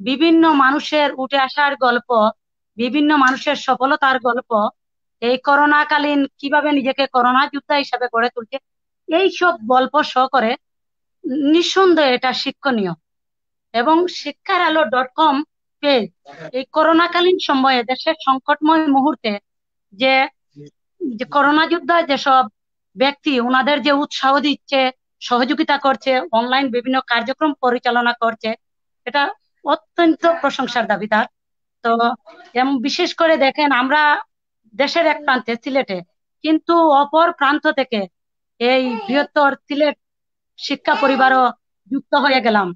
বিভিন্ন মানুষের উঠে আসার গল্প, বিভিন্ন মানুষের সফলতার গল্প, এই করোনাকালীন কিভাবে নিজেকে করোনা যোদ্ধা হিসাবে গড়ে তুলছে, এইসব গল্প শো করে। নিঃসন্দেহে এটা শিক্ষণীয়। এবং শিক্ষার আলো .com পেজ এই করোনাকালীন সময়ে দেশের সংকটময় মুহূর্তে যে করোনা যোদ্ধা যেসব ব্যক্তি ওনাদের যে উৎসাহ দিচ্ছে, সহযোগিতা করছে, অনলাইন বিভিন্ন কার্যক্রম পরিচালনা করছে, এটা অত্যন্ত প্রশংসার দাবিদার। তো বিশেষ করে দেখেন আমরা দেশের এক প্রান্তে সিলেটে, কিন্তু অপর প্রান্ত থেকে এই বৃহত্তর সিলেট শিক্ষা পরিবারও যুক্ত হয়ে গেলাম।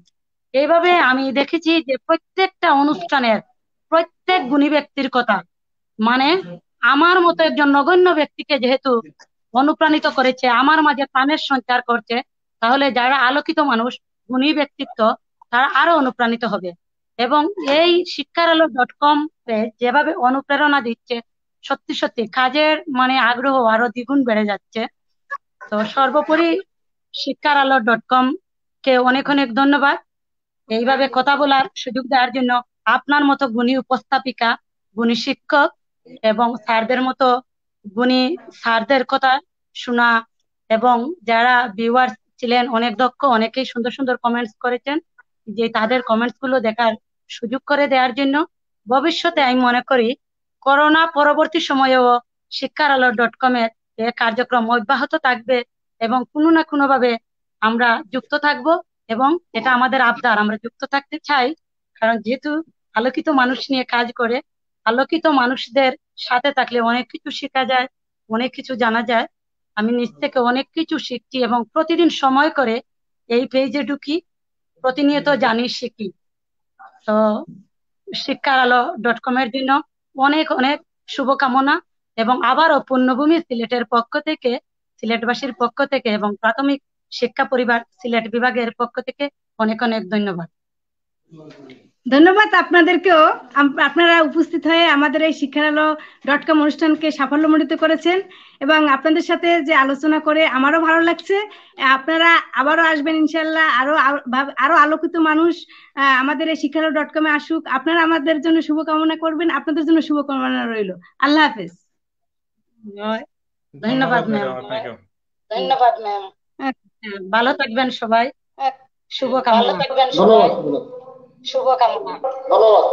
এইভাবে আমি দেখেছি যে প্রত্যেকটা অনুষ্ঠানের প্রত্যেক গুণী ব্যক্তির কথা, মানে আমার মতো একজন নগণ্য ব্যক্তিকে যেহেতু অনুপ্রাণিত করেছে, আমার মাঝে প্রাণের সঞ্চার করছে, তাহলে যারা আলোকিত মানুষ, গুণী ব্যক্তিত্ব, তারা আরো অনুপ্রাণিত হবে। এবং এই শিক্ষার.com পেজ যেভাবে অনুপ্রেরণা দিচ্ছে, সত্যি সত্যি কাজের মানে আগ্রহ আরো দ্বিগুণ বেড়ে যাচ্ছে। তো সর্বোপরি শিক্ষার.com কে অনেক অনেক ধন্যবাদ এইভাবে কথা বলার সুযোগ দেওয়ার জন্য। আপনার মতো গুণী উপস্থাপিকা, গুণী শিক্ষক এবং স্যারদের মতো গুণী স্যারদের কথা শোনা, এবং যারা ভিউয়ার্স ছিলেন অনেক দক্ষ, অনেকেই সুন্দর সুন্দর কমেন্টস করেছেন, যে তাদের কমেন্টস গুলো দেখার সুযোগ করে দেওয়ার জন্য। ভবিষ্যতে আমি মনে করি করোনা পরবর্তী সময়েও শিক্ষার.com এর এ কার্যক্রম অব্যাহত থাকবে এবং কোনো না কোনো ভাবে আমরা যুক্ত থাকব, এবং এটা আমাদের আবদার, আমরা যুক্ত থাকতে চাই। কারণ যেহেতু আলোকিত মানুষ নিয়ে কাজ করে, আলোকিত মানুষদের সাথে থাকলে অনেক কিছু শেখা যায়, অনেক কিছু জানা যায়। আমি নিজ থেকে অনেক কিছু শিখছি এবং প্রতিদিন সময় করে এই পেজে ঢুকি, প্রতিনিয়ত জানি, শিখি। তো শিক্ষার.com এর জন্য অনেক অনেক শুভকামনা, এবং আবারও পুণ্যভূমি সিলেটের পক্ষ থেকে, সিলেটবাসীর পক্ষ থেকে এবং প্রাথমিক শিক্ষা পরিবার সিলেট বিভাগের পক্ষ থেকে অনেক অনেক ধন্যবাদ। ধন্যবাদ আপনাদেরকেও। আপনারা উপস্থিত হয়ে আমাদের এই শিক্ষার.com অনুষ্ঠানকে সাফল্যমণ্ডিত করেছেন, এবং আপনাদের সাথে যে আলোচনা করে আমারও ভালো লাগছে। আপনারা আবারও আসবেন ইনশাল্লাহ, আরো আলোকিত মানুষ আমাদের এই শিক্ষার.com এ আসুক। আপনারা আমাদের জন্য শুভকামনা করবেন, আপনাদের জন্য শুভকামনা রইল। আল্লাহ হাফেজ। ধন্যবাদ ম্যাম। আপনাকেও। ধন্যবাদ ম্যাম। ভালো থাকবেন সবাই, শুভকামনা। ধন্যবাদ ধন্যবাদ শুভকামনা। ধন্যবাদ।